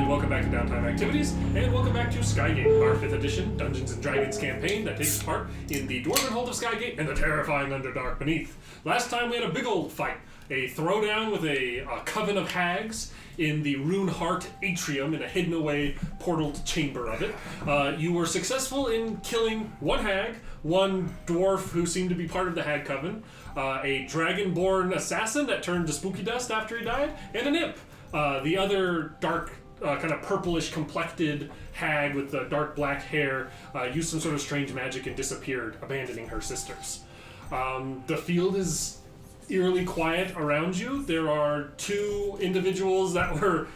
Activities, and welcome back to Skygate, our 5th edition Dungeons & Dragons campaign that takes part in the Dwarven Hold of Skygate and the terrifying Underdark beneath. Last time we had a big old fight, a throwdown with a coven of hags in the Runehearts atrium in a hidden away portaled chamber of it. You were successful in killing one hag, one dwarf who seemed to be part of the hag coven, a dragonborn assassin that turned to spooky dust after he died, and an imp. The other dark kind of purplish complected hag with the dark black hair used some sort of strange magic and disappeared, abandoning her sisters. The field is eerily quiet around you. There are two individuals that were,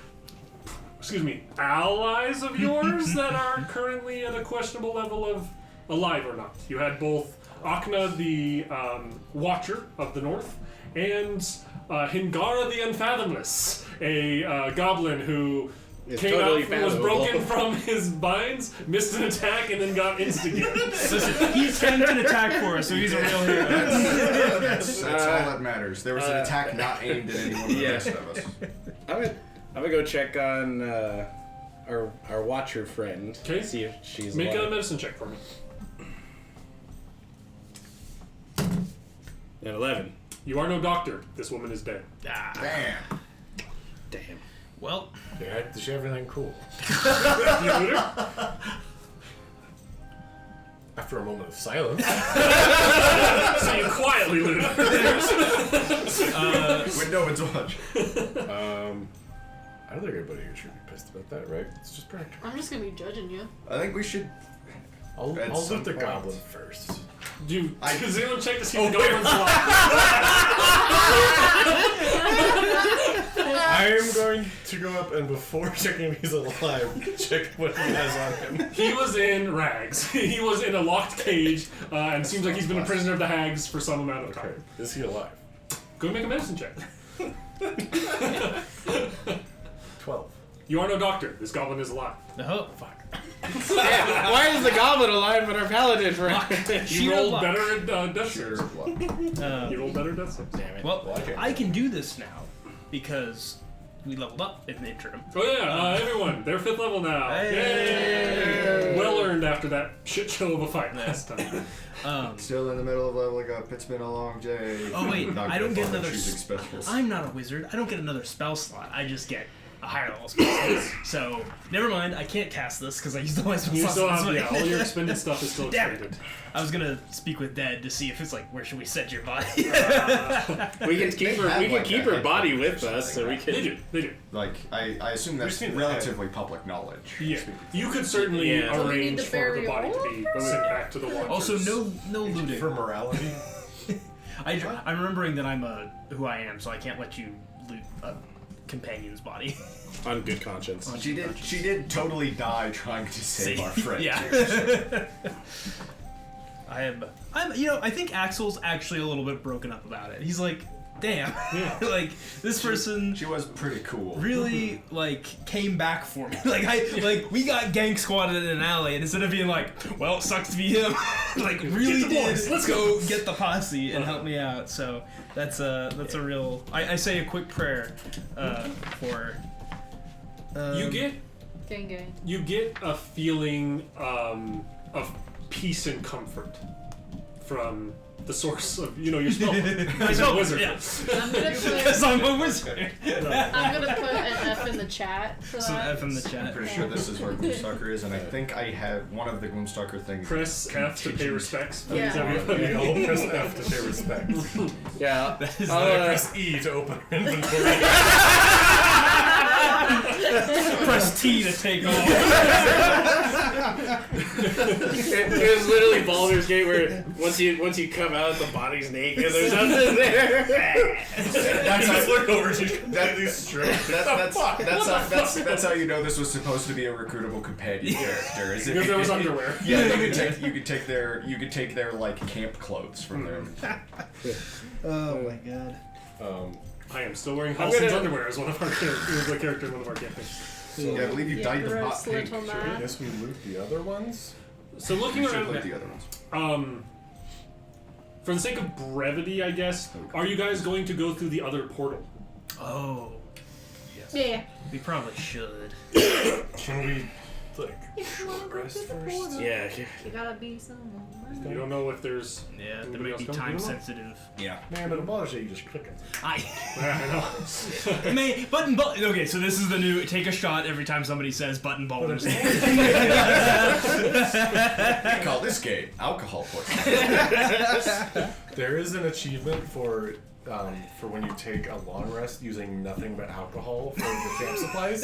allies of yours that are currently at a questionable level of alive or not. You had both Akna, the Watcher of the North, and Hingara the Unfathomless, a goblin who came out, was broken from his binds, missed an attack, and then got instigated. Listen, he tanked an attack for us, so he's a real hero. That's all that matters. There was an attack not aimed at any one of the rest of us. I'm gonna go check on our watcher friend. Okay. See if she's Make alive. a medicine check for me. At 11. You are no doctor. This woman is dead. Damn. Well, Yeah, does she have anything cool? You loot her? After a moment of silence. So you quietly loot her. With no one's watch. I don't think anybody should be pissed about that, right? It's just practical. I'm just gonna be judging you. I think we should. I'll At loot some the point. goblin first. Does anyone check to see if the goblin's alive? I am going to go up and before checking if he's alive, check what he has on him. He was in rags. He was in a locked cage, and seems like he's been a prisoner of the hags for some amount of time. Okay, is he alive? Go make a medicine check. 12. You are no doctor. This goblin is alive. oh fuck. Yeah, why is the goblin alive but our paladin friend? You rolled better at death saves. Uh, You rolled better at death saves. Damn it. well, Well, I can't I can do this now because we leveled up in the interim. Oh yeah, everyone, they're 5th level now. Hey. Yay! Well earned after that shit show of a fight last time. Still in the middle of leveling up. It's been a long day. Oh wait, Not I don't good get for another. choosing specials. I'm not a wizard. I don't get another spell slot. I just get a higher level spell slot. So never mind. I can't cast this because I used all my spell You slots. still this have, way. yeah, all your expended stuff is still Damn it. expended. I was gonna speak with Dad to see if it's like, where should we set your body? We can keep her. We can like keep a her head body or with something, us, so we right? can. They do. Like, I assume that's seen the relatively public knowledge. Yeah, you could certainly Yeah. Do we need arrange to for bury the body to all be of sent back to the Watchers. Also, no looting. For morality? I'm remembering that I'm who I am, so I can't let you loot a companion's body. On good conscience. She did totally die trying to save our friend. Yeah. too, so. I'm I think Axel's actually a little bit broken up about it. He's like, damn, like this person She was pretty cool. really like came back for me. Like we got gang squatted in an alley, and instead of being like, well, it sucks to be him, like really Get the did boys, let's go get the posse and help me out. So that's a real. I say a quick prayer for. You get a feeling of peace and comfort from the source of your spell. He's a wizard. Yeah. I'm gonna Because put I'm a wizard. an F in the chat for So that. F in the I'm chat. pretty sure this is where Gloomstalker is, and I think I have one of the Gloomstalker things. Press F to pay respects. Please, Yeah. everybody. I'll press F to pay respect. Yeah. That is Press E to open her inventory. press T to take off. It was literally Baldur's Gate where once you come out, the body's naked. There's nothing there. That's how, look over. She's completely straight. that's how you know this was supposed to be a recruitable companion character. Is Because there was underwear. Yeah, you could take their like camp clothes from their. Oh my god. I am still wearing I'm Halson's gonna- underwear as one of our characters. The character in one of our campaigns. Yeah, I believe you dyed them hot gross pink. little I man. guess we loot the other ones. So looking You should around, loot the other ones. for the sake of brevity, I guess, are you guys going to go through the other portal? Oh, Yeah. we probably should. Can we, like, If you wanna go rest through the first? portal, Yeah. you gotta be someone. You don't know if there's. Yeah, that Anybody may else be come? time You don't know? sensitive. Yeah. Man, but a Baldur's Gate, you just click it. I know. May button. Okay, so this is the new. Take a shot every time somebody says button ballers. We call this game alcohol poisoning. There is an achievement for when you take a long rest using nothing but alcohol for the camp supplies.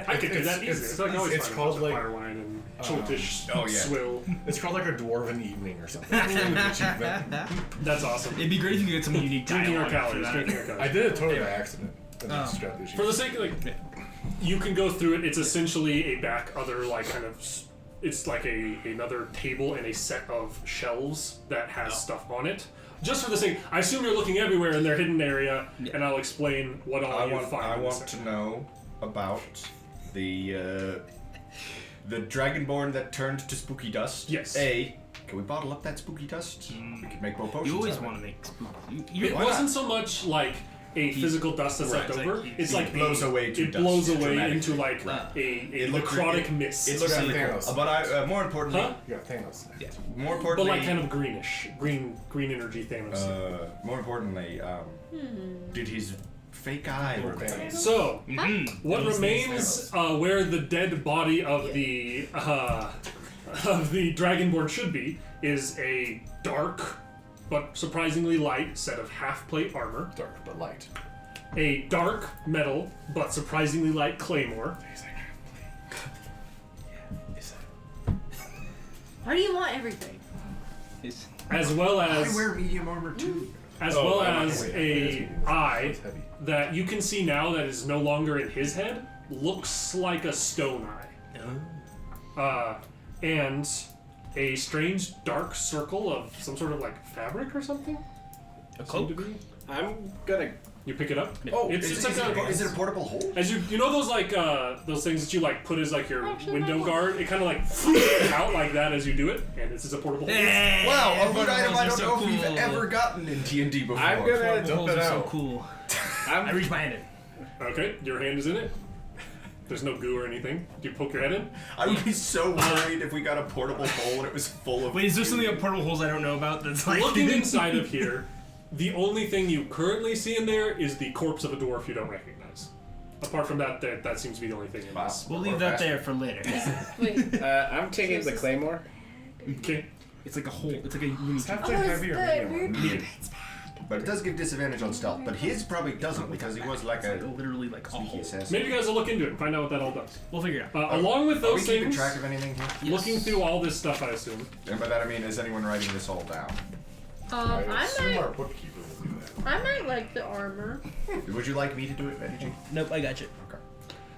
I could do that easy. It's like always it's finding a called, bunch of like, fire wine and chiltish oh, yeah. swill. It's called like a dwarven evening or something. That's the name of the achievement. That's awesome. It'd be great if you could get some unique Drinking our dialogue for calories. that. Drinking our calories. I did it totally by accident. And Oh. just got the For the achievement. sake of like, you can go through it. It's essentially a back other like kind of. It's like another table and a set of shelves that has stuff on it. Just for the sake, I assume you're looking everywhere in their hidden area, and I'll explain what all you find. I in a want second. to know about the dragonborn that turned to spooky dust. Yes. Can we bottle up that spooky dust? We could make more potions. You always out of want it. to make spooky. It wasn't so much like a physical dust that's Right, left it's over. like- It's it like blows away to It dust blows away dramatically. into like a It looked necrotic really- mist. It looks Yeah, really Thanos. cool. But more importantly, Huh? Yeah, Thanos. more but importantly, like kind of greenish, green energy Thanos. more importantly, did his fake eye Or remain? Thanos. So what Those remains where the dead body of the dragonborn should be is a dark but surprisingly light set of half-plate armor, Dark but light. a dark metal but surprisingly light claymore, Why do you want everything? as well I as wear medium armor too. as Oh, well I as wait, a eye It's heavy. that you can see now that is no longer in his head, looks like a stone eye. And a strange dark circle of some sort of like fabric or something. A Seem to cloak? be. I'm gonna. You pick it up. Oh, it's is like it a portable hole? as you know those like those things that you like put as like your window guard. It kind of like out like that as you do it, and it's just a portable. hole. Wow, a loot item I are don't so know if we've cool. ever gotten in D&D before. I'm gonna Dump Holes it are so out. cool. I I'm, reach my hand in. Okay, your hand is in it. There's no goo or anything. Do you poke your head in? I would be so worried if we got a portable hole and it was full of. Wait, is there something about portal holes I don't know about that's like Looking inside of here, the only thing you currently see in there is the corpse of a dwarf you don't recognize. Apart from that, that seems to be the only thing in this. We'll leave that there for later. Wait. I'm taking the claymore. Okay. It's like a hole. It's like a unique. Have Oh, to it's heavier the medium weird armor. But it does give disadvantage on stealth. But his probably doesn't because he was like Like a literally like a sneaky hole. assassin. Maybe you guys will look into it and find out what that all does. We'll figure it out. Along with Are we those keeping things, track of anything here? looking through all this stuff, I assume. And by that I mean, is anyone writing this all down? I I assume our might, bookkeeper will do that. I might like the armor. Would you like me to do it, Betty G? Nope, I got you. Okay.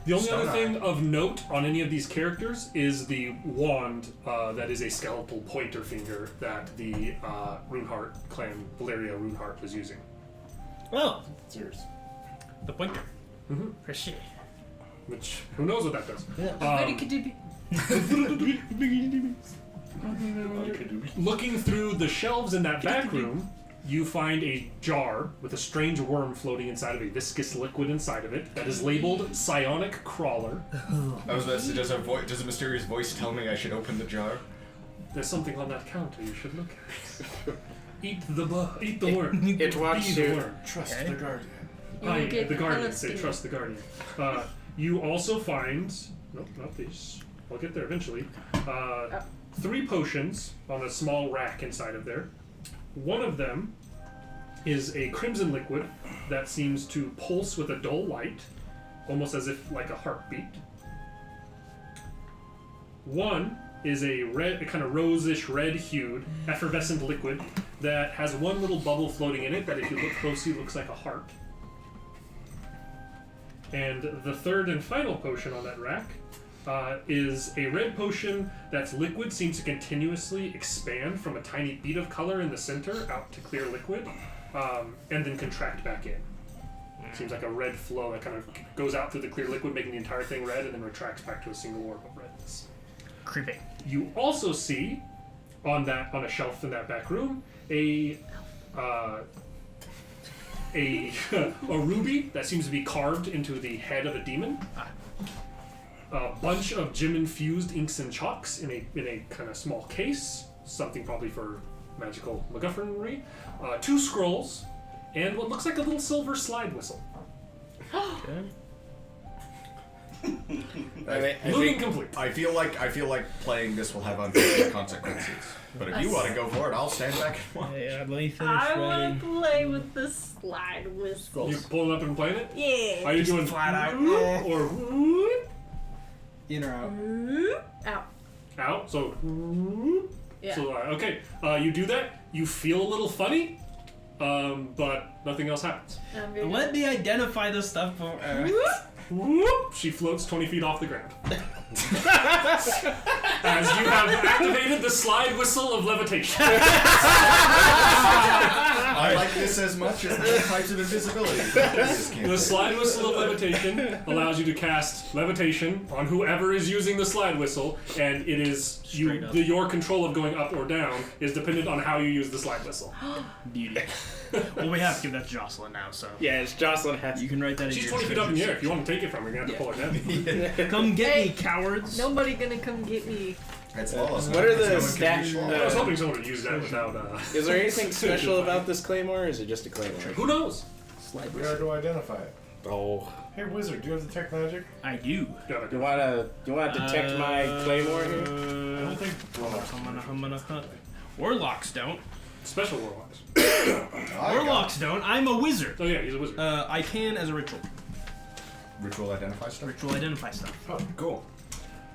The only Stone other thing eye. of note on any of these characters is the wand that is a skeletal pointer finger that the Runeheart clan, Valeria Runeheart, was using. Oh, It's yours. the pointer. Mhm. For shit. Which, who knows what that does. Very Kadibi. Looking through the shelves in that back room, you find a jar with a strange worm floating inside of a viscous liquid inside of it that is labeled Psionic Crawler. I was about to say, does a mysterious voice tell me I should open the jar? There's something on that counter you should look at. Eat the worm. It wants Be the to. worm. Trust Okay. the guardian. You will get The Guardian. hella Say skinny. trust the Guardian. You also find... Nope, not these. I'll get there eventually. 3 potions on a small rack inside of there. One of them is a crimson liquid that seems to pulse with a dull light, almost as if like a heartbeat. One is a kind of rosish red-hued, effervescent liquid that has one little bubble floating in it that, if you look closely, looks like a heart. And the third and final potion on that rack is a red potion that's liquid, seems to continuously expand from a tiny bead of color in the center out to clear liquid, and then contract back in. Seems like a red flow that kind of goes out through the clear liquid, making the entire thing red, and then retracts back to a single orb of redness. Creepy. You also see on a shelf in that back room a ruby that seems to be carved into the head of a demon. A bunch of gem-infused inks and chalks in a kind of small case, something probably for magical MacGuffinry. 2 scrolls, and what looks like a little silver slide whistle. Okay. Moving complete. I feel like playing this will have unfortunate consequences. But if you want to go for it, I'll stand back and watch. Yeah, let me finish I writing. want to play with the slide whistle. You pulling up and playing it? Yeah. Are you doing flat out. or In or out? Out. out? So Yeah. So okay, you do that. You feel a little funny, but nothing else happens. I'm gonna Let me identify the stuff. Whoop! She floats 20 feet off the ground. As you have activated the slide whistle of levitation. I like this as much as the types of invisibility. The slide whistle of levitation allows you to cast levitation on whoever is using the slide whistle, and it is Straight up. your control of going up or down is dependent on how you use the slide whistle. Beauty. Well, we have to give that to Jocelyn now, so. Yeah, it's Jocelyn has. You can write that in She's your 20 feet up in the air. If you want to take it from her, you're going to have to pull it down. Come get Hey, me, cowards. Nobody gonna come get me. It's lawless. What are the No one can stats? be I was hoping someone would use that without. Is there anything special about this claymore, or is it just a claymore? Who knows? Where do I identify it? Oh, Hey, wizard, do you have detect magic? I do. you wanna detect my claymore here? I don't think. I'm gonna hunt. Warlocks don't. Special warlocks. Warlocks don't. I'm a wizard. Oh yeah, he's a wizard. I can as a ritual. Ritual identify stuff. Ritual identify stuff. Oh, Cool.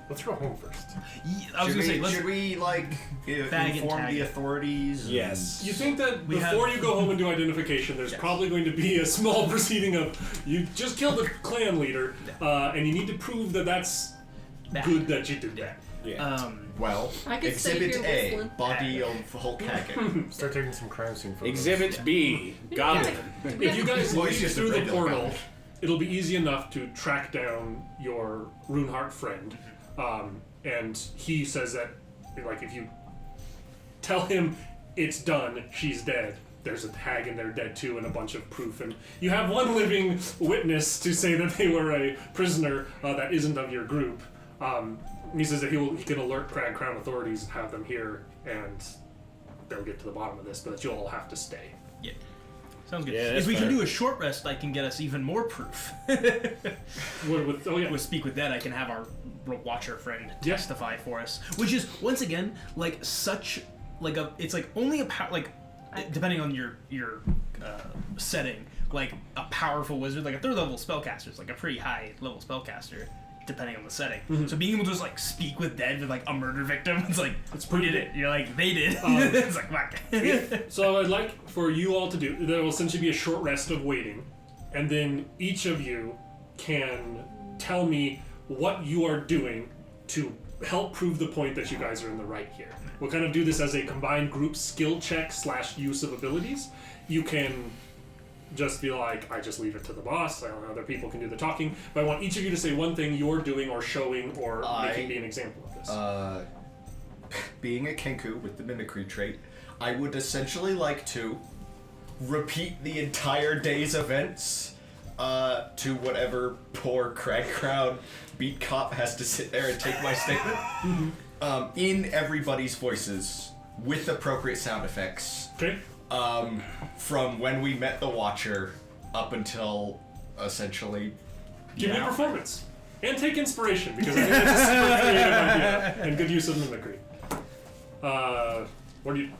let's go home first. I was gonna say, let's. Should we like Bag and inform tag the it. authorities? and- Yes. You think that We before have- you go home and do identification, there's Yes. probably going to be a small proceeding of you just killed a clan leader, and you need to prove that that's Bad. good that you did that. Yeah. Well, I could stay Exhibit here A, whistling. body of Hulk Haggett. Start taking some crime scene photos. Exhibit B, Goblin. If you guys Well, it's leave just a through the regular portal, goblin. it'll be easy enough to track down your Runeheart friend, and he says that, like, if you tell him it's done, she's dead. There's a hag in there dead too, and a bunch of proof, and you have one living witness to say that they were a prisoner that isn't of your group. He says that he can alert Crag Crown authorities and have them here, and they'll get to the bottom of this, but you'll all have to stay. Yeah. Sounds good. Yeah, if that's we can fair. do a short rest, I can get us even more proof. Oh yeah, With Speak with Dead, I can have our watcher friend Yeah. testify for us, which is once again like such like a. It's like only a like depending on your setting, like a powerful wizard, like a 3rd level spellcaster is like a pretty high level spellcaster, depending on the setting. So being able to just like speak with dead with like a murder victim, it's like who did it? You're like they did. It's like fuck. So I'd like for you all to do, there will essentially be a short rest of waiting, and then each of you can tell me what you are doing to help prove the point that you guys are in the right here. We'll kind of do this as a combined group skill check / use of abilities. You can just be like, I just leave it to the boss, other people can do the talking, but I want each of you to say one thing you're doing or showing or making me an example of this. Being a Kenku with the mimicry trait, I would essentially like to repeat the entire day's events to whatever poor Crag Crown beat cop has to sit there and take my statement in everybody's voices with appropriate sound effects. Okay? From when we met the Watcher up until essentially. Give me a performance. And take inspiration, because I think that's a super creative idea and good use of mimicry. What do you...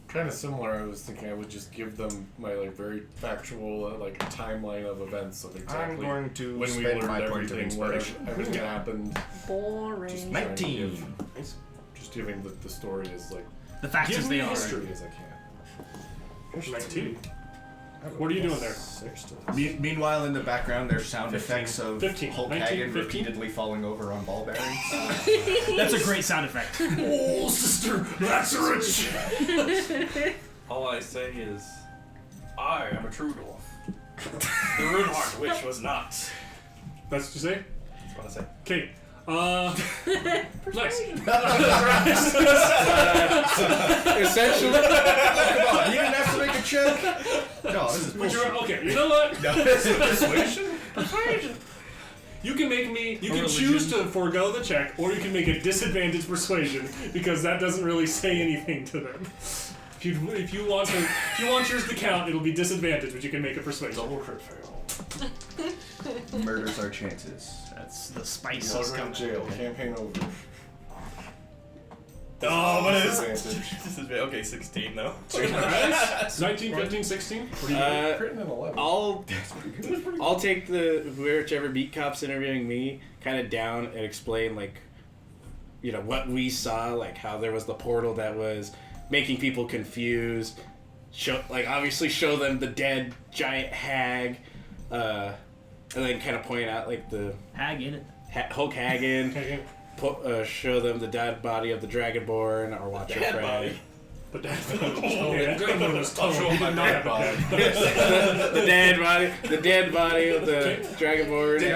Kind of similar. I was thinking I would just give them my like very factual like timeline of events of exactly I'm going to when we spend learned my point of everything, where inspiration. everything happened. Boring. 19. Just giving the story as like The facts Give as me they are. history. as I can. 19. What are you doing there? 6 to Meanwhile, in the background, there's sound 15. effects of 15. Hulk 19, Hagen 15. repeatedly falling over on ball bearings. That's a great sound effect. Oh, sister, that's rich. All I say is, I am a true dwarf. The Runeheart witch was not. That's what you say? That's what I say. Okay. Nice. Essentially, Come on, you didn't have to make a check. No, this is Would you, bullshit. okay, you know what? No, this is persuasion. You can make me. You can religion. choose to forego the check, or you can make a disadvantage persuasion because that doesn't really say anything to them. If you want yours to count, it'll be disadvantage, but you can make a persuasion. double crit fail. Murders our chances. That's the spice You're is going coming. to jail. Campaign over. Oh, what is Disadvantage. this? Is okay, 16 though. Nice. 19, 15, 16. What do you do? Critting an 11. I'll take whichever beat cop's interviewing me kind of down and explain what we saw, like how there was the portal that was making people confused. Obviously show them the dead giant hag, and then kind of point out the Hag in it. Hulk Hagen. Okay, Show them the dead body of the Dragonborn, our Watcher Dead friend. body. but that. Oh, yeah, Dragonborn was told. He did not have a bad. the dead body of the Dragonborn. Did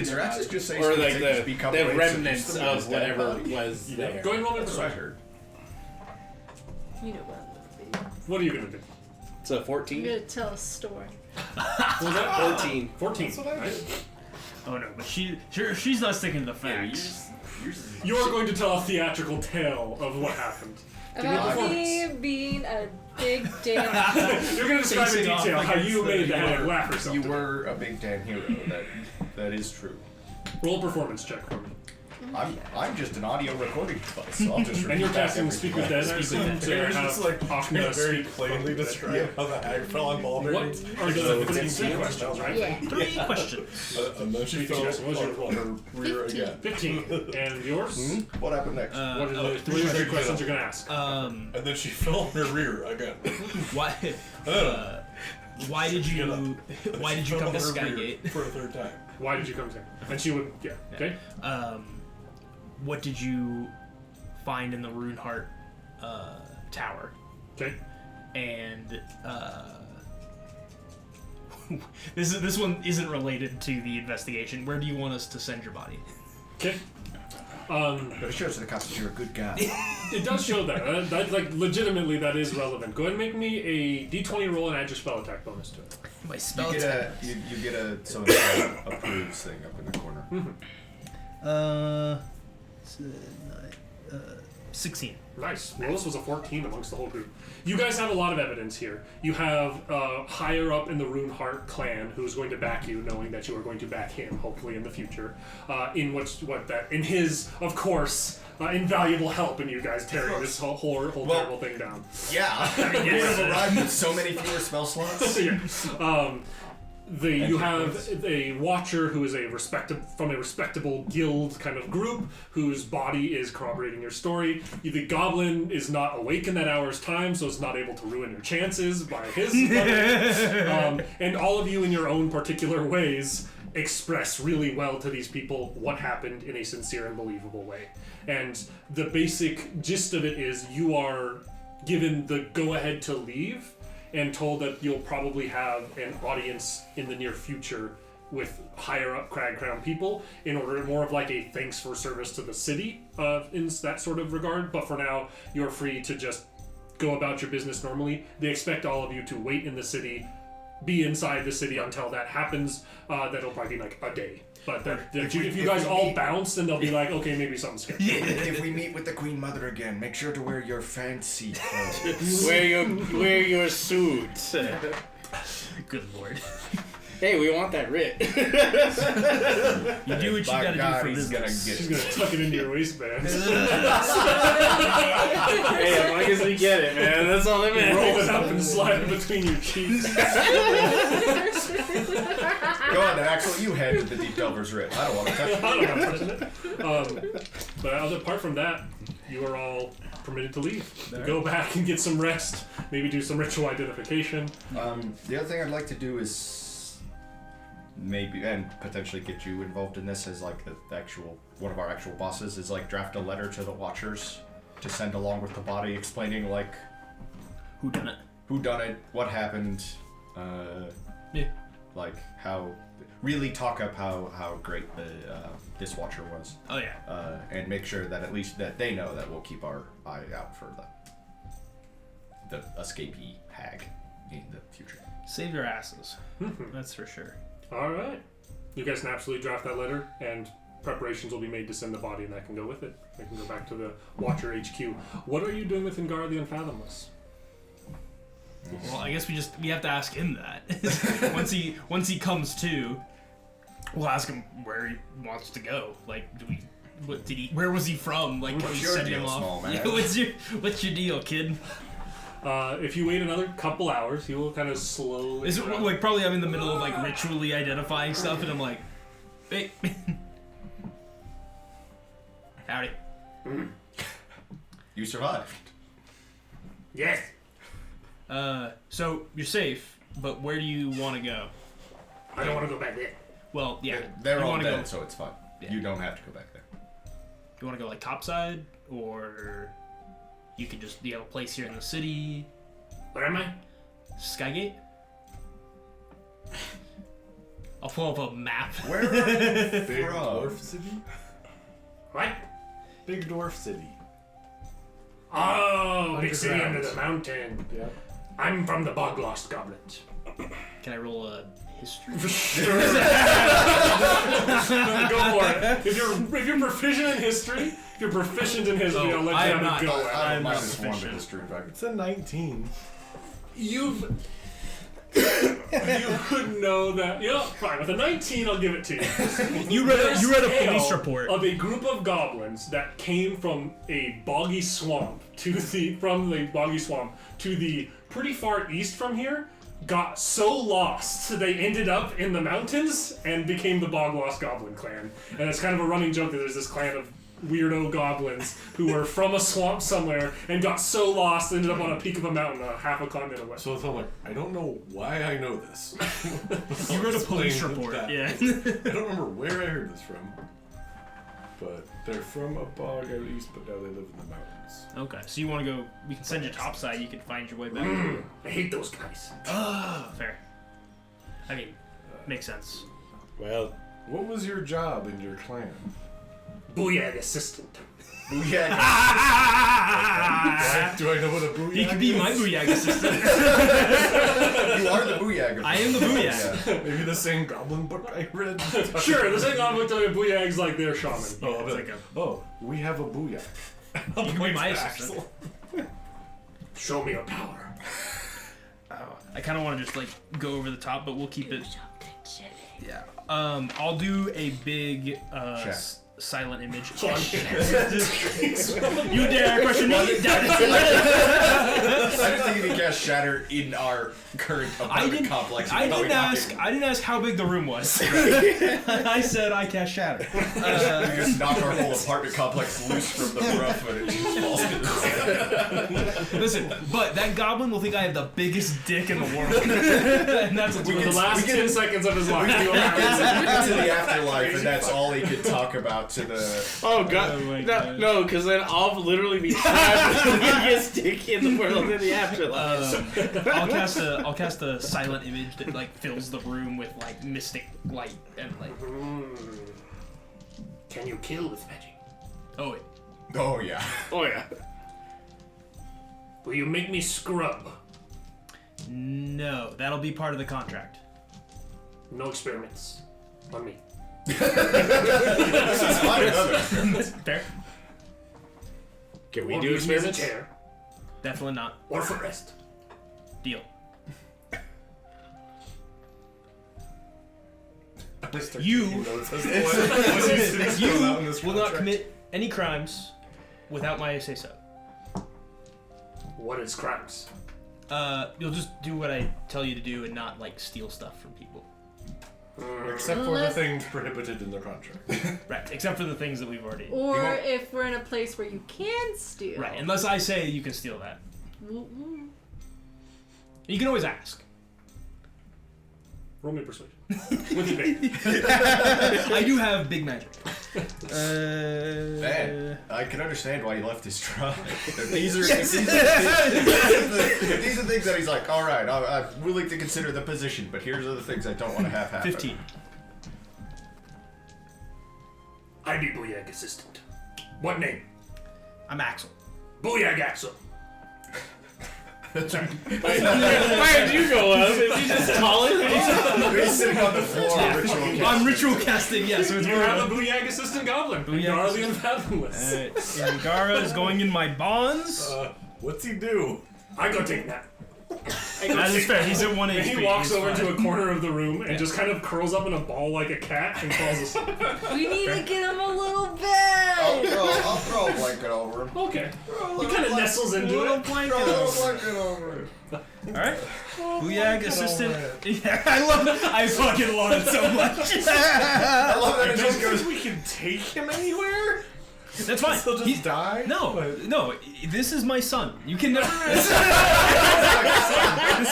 Xeraxis just say Or something like to speak up the rates remnants against them of as dead whatever bodies? was there. Go ahead and roll me That's what I persuasion. heard. You know what I'm gonna be. What are you gonna do? It's a I'm 14. gonna tell a story. What was that? 14. 14. That's what I Right? Oh no, but she's not sticking to the facts. You are going to tell a theatrical tale of what happened. Give me a About performance. me being a big damn. You're going to describe in Facing off detail how against you the- made the you hag were- laugh or something. You were a big Dan hero. That is true. Roll a performance check for me. I'm just an audio recording device, so I'll just And you're repeat back casting everything. Speak with Dead, I Speak with assume, Dead. to You're have just like Akna very speak plainly with Dead. describe how the hag fell on ball What bearings. are the 15 questions, right? Yeah. 3 questions. And then she Speak fell to us. What was your on her rear 15. again. 15. And yours? What happened next? What are the three or three questions you're going to ask? And then she fell on her rear again. Why did you come to Skygate? For a third time. Why did you come to him? And she would, yeah, okay? What did you find in the Runeheart tower? Okay. And this one isn't related to the investigation. Where do you want us to send your body? Okay. But it shows to the cops that you're a good guy. It does show that. That's like legitimately that is relevant. Go ahead and make me a d20 roll and add your spell attack bonus to it. My You spell get attack. you get a someone approves thing up in the corner. 16. Nice. Well, this was a 14 amongst the whole group. You guys have a lot of evidence here. You have higher up in the Runeheart clan who's going to back you, knowing that you are going to back him, hopefully in the future. In his, of course, invaluable help in you guys tearing this whole terrible thing down. Yeah, I mean, you would have arrived with so many fewer spell slots. Yeah. You have a watcher who is from a respectable guild kind of group whose body is corroborating your story. The goblin is not awake in that hour's time, so it's not able to ruin your chances by his and all of you in your own particular ways express really well to these people what happened in a sincere and believable way. And the basic gist of it is you are given the go-ahead to leave and told that you'll probably have an audience in the near future with higher up Crag Crown people in order more of like a thanks for service to the city in that sort of regard. But for now, you're free to just go about your business normally. They expect all of you to wait in the city, be inside the city until that happens. That'll probably be like a day. But if you guys all bounce, then they'll be like, okay, maybe something's sketchy. If we meet with the Queen Mother again, make sure to wear your fancy clothes. Wear your suit. Good lord. Hey, we want that writ. You do what you By gotta God, do for he's gonna business. get She's it. gonna tuck it into your waistband. Hey, as long as we get it, man. That's all that Roll matters. it up and slide it between your cheeks. Go on, then, Axel. You head to the Deep Delver's Rift. I don't want to touch it. I don't know, touching it. But apart from that, you are all permitted to leave. To go back and get some rest. Maybe do some ritual identification. The other thing I'd like to do is maybe, and potentially get you involved in this as like the actual, one of our actual bosses, is like draft a letter to the Watchers to send along with the body explaining like Who done it? what happened, Yeah. like how, really talk up how great this Watcher was. Oh yeah. And make sure that at least that they know that we'll keep our eye out for the escapee hag in the future. Save your asses. That's for sure. All right. You guys can absolutely draft that letter, and preparations will be made to send the body, and that can go with it. They can go back to the Watcher HQ. What are you doing with Ingar the Unfathomless? Well, I guess we have to ask him that. once he comes to, we'll ask him where he wants to go. Like, where was he from? Like, can we send him off? Small man? Yeah, what's your deal, kid? If you wait another couple hours, he will kind of slowly... Is it like probably I'm in the middle of like ritually identifying stuff, and I'm like, hey, howdy. You survived. Yes. So you're safe, but where do you want to go? I don't want to go back there. Well, yeah, They're you all wanna dead, go, so it's fine. Yeah. You don't have to go back there. You want to go like topside, or you could just, you have a place here in the city. Where am I? Skygate. I'll pull up a map. Where are you Big from? dwarf city? What? Big dwarf city. Oh, big city Underground. under the mountain. Yeah. I'm from the Bog Lost Goblins. Can I roll a history? Go for it. If you're proficient in history, I'll let I you am have not. a go at it. I'm Minus not 1 to sufficient. history, in fact. It's a 19. You would know that. You know, fine. With a 19, I'll give it to you. You read a Tale police report. of a group of goblins that came from a boggy swamp to the pretty far east from here. Got so lost they ended up in the mountains and became the Bog Lost Goblin Clan. And it's kind of a running joke that there's this clan of weirdo goblins who were from a swamp somewhere and got so lost ended up on a peak of a mountain half a continent away. So I'm like, I don't know why I know this. You wrote a police Explain report. that. Yeah. I don't remember where I heard this from. But they're from a bog out east, but now they live in the mountains. Okay, so you want to go? We can send you topside. You can find your way back. I hate those guys. Fair. I mean, makes sense. Well, What was your job in your clan? Booyah assistant. Booyah. Do I know what a booyah He could be my booyah assistant. You are the Booyah. I am the booyah. Yeah. Maybe the same goblin book I read. Sure, the same on tell you Booyah's like their shaman. Oh, I'll be it's like, we have a booyah. You can be my assistant. Show me your power. I kind of want to just like go over the top, but we'll keep it. Something shitty. Yeah. I'll do a big Check. silent image. Oh, You dare question me? I just think you can cast Shatter in our current apartment complex. I didn't ask how big the room was. I said I cast shatter. We just knock our whole apartment complex loose from the roof and it just falls into the sky. Listen, but that goblin will think I have the biggest dick in the world, and that's what's For the last 10 seconds of his life. We get to the afterlife and that's all he could talk about to the... oh god, Oh my God. no, because then I'll literally be trapped with the biggest dick in the world in the afterlife. I'll cast a silent image that like fills the room with like mystic light and like. Can you kill with magic? Oh wait. Oh yeah. Oh yeah. Will you make me scrub? No, that'll be part of the contract. No experiments. On me. This is fine. Another. Fair? Can we Or do use me as a experiments? chair. Definitely not. Or for rest. Deal. You will not commit any crimes without my say so. What is crimes? You'll just do what I tell you to do and not like steal stuff from people. Except for the Unless- things prohibited in the contract. Right, except for the things that we've already. Or won't- if we're in a place where you can steal. Right, unless I say you can steal that. Mm-mm. You can always ask. Roll me persuasion. With advantage. I do have big magic. Man, I can understand why he left his tribe. If these are things that he's like, all right, I'm willing to consider the position, but here's other things I don't want to have happen. 15. I be Booyag assistant. What name? I'm Axel. Booyag Axel. Where did you go up? Is he just taller than you? He's sitting on the floor. Ritual I'm ritual casting, yeah, so it's You have a Booyag assistant goblin. Booyag Ingara the Unfathomless. Angara is going in my bonds. What's he do? I go take that. That is fair, he's at 1 And HP. he walks he's over fine. to a corner of the room and just kind of curls up in a ball like a cat and falls asleep. We need to get him a little I'll bed. throw a blanket over him. Okay. He kind of nestles into Little it. blanket. Throw a little blanket over him. Alright. Booyag assistant. Yeah, I fucking love it so much. I love that it just goes. We can take him anywhere? That's fine. He'll just die? No, this is my son. You can never. This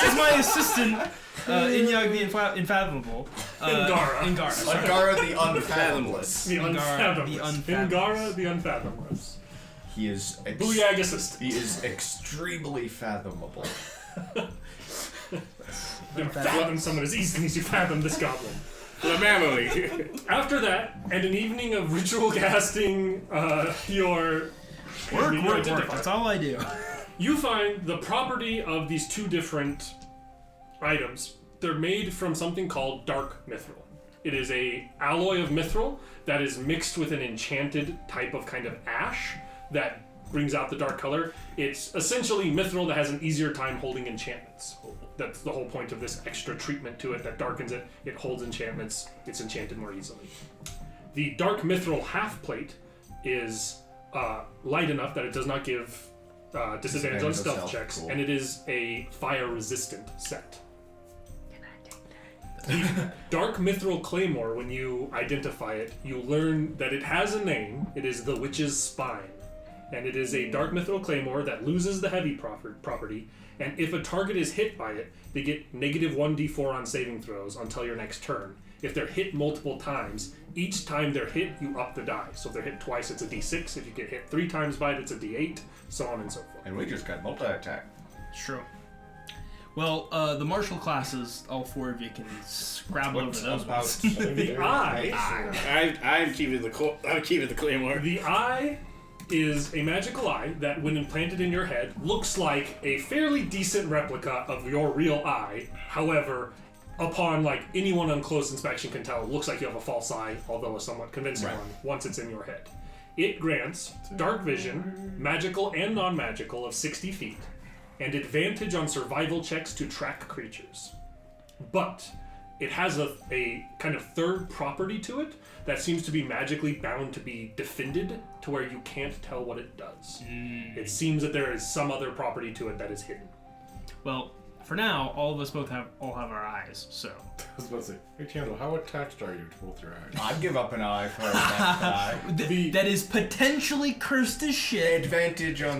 is my assistant, Inyag the Infathomable. Ingara. Skygate the Unfathomless. The Unfathomless. Unfathomless. Ingara the Unfathomless. He is. Booyag assistant. He is extremely fathomable. You fathom someone as easily as you fathom this goblin. The family. After that, and an evening of ritual casting your Work. identifier, That's all I do. you find the property of these two different items. They're made from something called dark mithril. It is a alloy of mithril that is mixed with an enchanted type of kind of ash that brings out the dark color. It's essentially mithril that has an easier time holding enchantments. That's the whole point of this extra treatment to it that darkens it. It holds enchantments. It's enchanted more easily. The dark mithril half plate is light enough that it does not give disadvantage on stealth checks, cool. and it is a fire resistant set. The dark mithril claymore, when you identify it, you learn that it has a name. It is the Witch's Spine. And it is a dark mithril claymore that loses the heavy property, and if a target is hit by it, they get negative 1d4 on saving throws until your next turn. If they're hit multiple times, each time they're hit, you up the die. So if they're hit twice, it's a d6. If you get hit 3 times by it, it's a d8, so on and so forth. And we just got multi-attack. It's true. Well, the martial classes, all 4 of you can scrabble over those ones. The eye, I'm keeping the claymore. the eye is a magical eye that, when implanted in your head, looks like a fairly decent replica of your real eye. However, upon anyone on close inspection can tell, it looks like you have a false eye, although a somewhat convincing one, once it's in your head. It grants dark vision, magical and non-magical, of 60 feet, and advantage on survival checks to track creatures. But it has a kind of third property to it that seems to be magically bound to be defended to where you can't tell what it does. It seems that there is some other property to it that is hidden. Well, for now, all of us all have our eyes, so. I was about to say, hey Chandler, how attached are you to both your eyes? I'd give up an eye for a left eye. That is potentially cursed as shit. Advantage on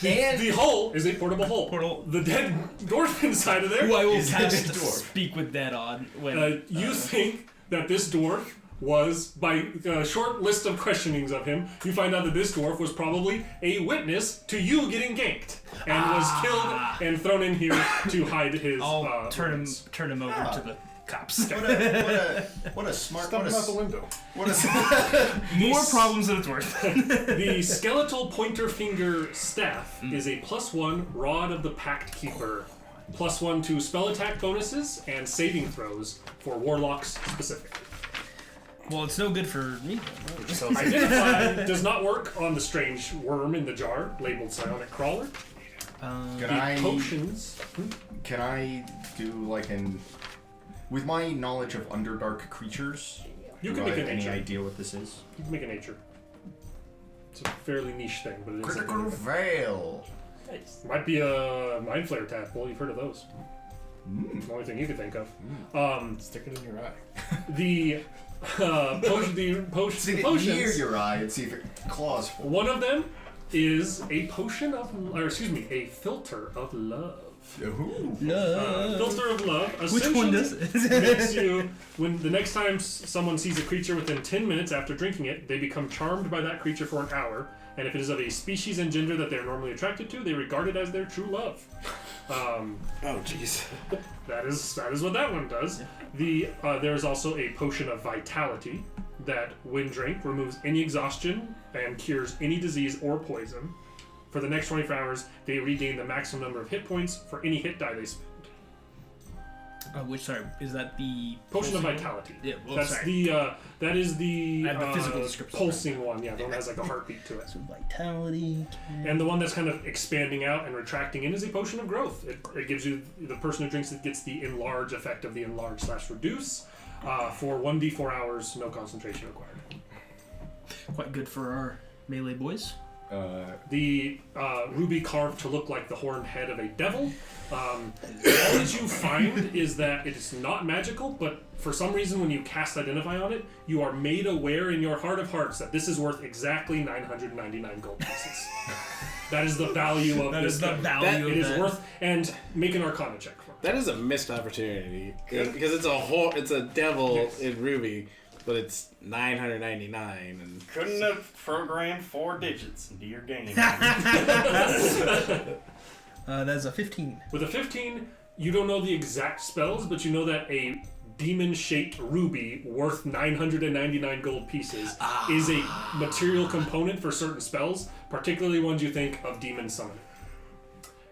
The hole is a portable hole. Portal. The dead dwarf inside of there. Who I will Is cast this dwarf? Speak with Dead on when. You think that this dwarf was, by a short list of questionings of him, you find out that this dwarf was probably a witness to you getting ganked and was killed and thrown in here to hide his. I'll turn weapons. him over to the cops. What a smart. Stop him out the window. More problems than it's worth. The skeletal pointer finger staff is a +1 Rod of the Pact Keeper, +1 to spell attack bonuses and saving throws for warlocks specifically. Well, it's no good for me. Identify does not work on the strange worm in the jar labeled Psionic Crawler. The potions. Can I do with my knowledge of Underdark creatures? You do can I make a have any nature. idea what this is? You can make a nature. It's a fairly niche thing, but it is Critical something. Veil. Might be a Mind Flayer tadpole. You've heard of those. The only thing you could think of. Stick it in your eye. The Stick it potions. near your eye and see if it claws for One of them is a a filter of love. Filter of love. Which one does it? Makes you, when the next time someone sees a creature within 10 minutes after drinking it, they become charmed by that creature for an hour. And if it is of a species and gender that they are normally attracted to, they regard it as their true love. Oh, jeez. That is what that one does. There is also a potion of vitality that, when drank, removes any exhaustion and cures any disease or poison. For the next 24 hours, they regain the maximum number of hit points for any hit die they spend. Is that the Potion of vitality. Yeah, well, That's sorry. that is the I have the physical description. pulsing one. Yeah, the one that has like a heartbeat to it. So vitality. And the one that's kind of expanding out and retracting in is a potion of growth. It gives you, the person who drinks it gets the enlarge effect of the enlarge/reduce for 1d4 hours, no concentration required. Quite good for our melee boys. The ruby carved to look like the horned head of a devil. All that you find is that it is not magical, but for some reason when you cast Identify on it, you are made aware in your heart of hearts that this is worth exactly 999 gold pieces. That is the value of this. That is the value of It is that. worth, and make an Arcana check for it. That is a missed opportunity because it's a devil in Ruby, but it's 999 and Couldn't have programmed 4 digits into your game. That's a 15. With a 15, you don't know the exact spells, but you know that a demon-shaped ruby worth 999 gold pieces is a material component for certain spells, particularly ones you think of demon summoning.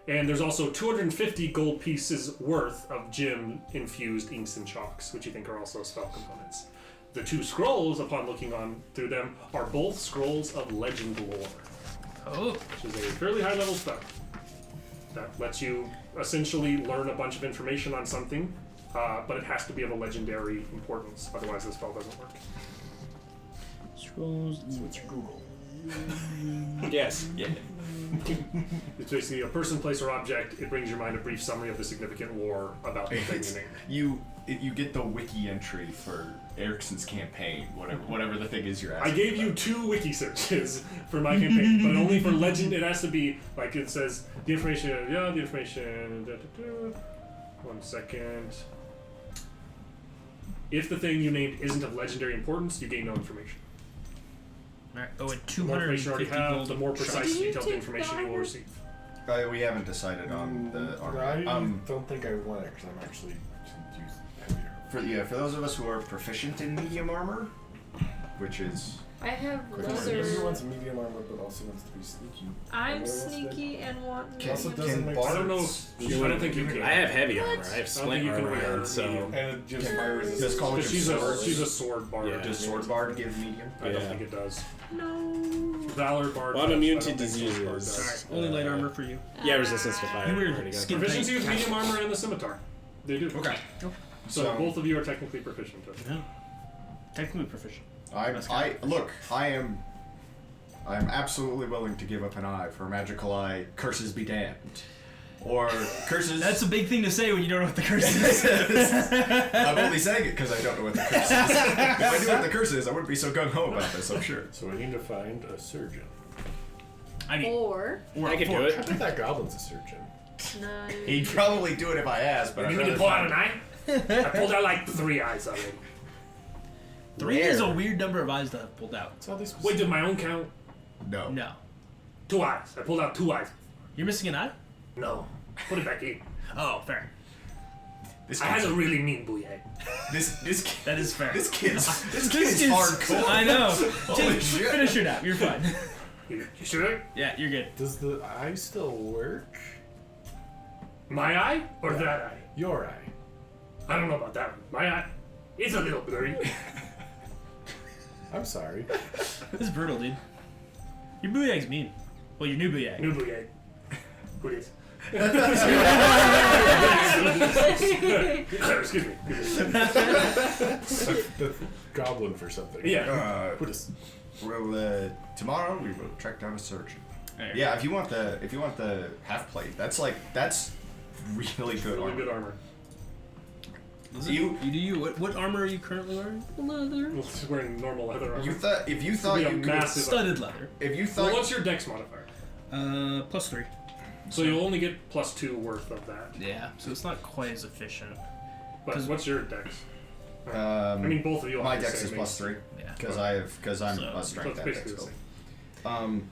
And there's also 250 gold pieces worth of gem-infused inks and chalks, which you think are also spell components. The 2 scrolls, upon looking on through them, are both scrolls of legend lore, Oh. which is a fairly high-level spell. That lets you essentially learn a bunch of information on something, but it has to be of a legendary importance, otherwise the spell doesn't work. Scrolls. What's your Google? yes, yeah. It's basically a person, place, or object. It brings your mind a brief summary of the significant lore about the thing you named. you get the wiki entry for Erickson's campaign, whatever the thing is you're asking. I gave you 2 wiki searches for my campaign, but only for legend. It has to be like it says the information. Yeah, the information. One second. If the thing you named isn't of legendary importance, you gain no information. Alright. Oh, and The more information you already 250 have, gold. the more precise, Did you detailed take information you will the receive. We haven't decided on the I armor. don't think I want it because I'm actually to use heavier. For those of us who are proficient in medium armor, which is I have Everyone wants lizard. medium armor, but also wants to be sneaky. I'm Everyone wants to- sneaky and want Can- Also medium. doesn't can make bards- I don't know. sense. I don't think you can. I have heavy armor. What? I have I splint don't think you can armor, wear and so And it just fire resistance. Just call it Because she's a sword bard. Yeah. does sword bard give medium? I don't Yeah. think it does. No. Valor bard. Well, I'm does, immune I to don't think sword bard diseases. does. Only light armor for you. yeah, resistance to fire. You were Already got skin- that. Proficiency with medium armor and the scimitar. They do. Okay. So both of you are technically proficient. Yeah. Technically proficient. I am absolutely willing to give up an eye for a magical eye. Curses be damned. Or curses. That's a big thing to say when you don't know what the curse is. I'm only saying it because I don't know what the curse is. If I knew what the curse is, I wouldn't be so gung ho about this. I'm sure. So we need to find a surgeon. I mean, Or I can do I it. bet that goblin's a surgeon. no. He'd probably do it if I asked, but I'd You need rather to pull out find- an eye? I pulled out like 3 eyes already. 3 is a weird number of eyes to have pulled out. It's all these Wait, did my own count? No. No. 2 eyes. I pulled out 2 eyes. You're missing an eye? No. Put it back in. Oh, fair. This I had kid's, a really mean bouillet. this kid, That is fair. this kid's This kid's is- hardcore. I know. Holy Jake, shit. finish it up. You're fine. You sure? Yeah, you're good. Does the eye still work? My eye or that eye? Your eye. I don't know about that one. My eye, it's a little blurry. I'm sorry. This is brutal, dude. Your booyag's mean. Well, your new booyag. New bouillet. Who is? Excuse me. The goblin for something. Yeah. What is? Well, tomorrow we will track down a surgeon. There. Yeah, if you want the half plate, that's really good Really armor. good armor. You do you. What armor are you currently wearing? Leather. Well, she's wearing normal leather armor. you thought if you thought be a you could massive- Studded leather. if you Well, thought what's your dex modifier? +3. So you'll only get +2 worth of that. Yeah. So it's not quite as efficient. But 'Cause- what's your dex? I mean, both of you. my have the dex is same +3 Yeah. because I'm So- a So strength it's at basically dex the build. same.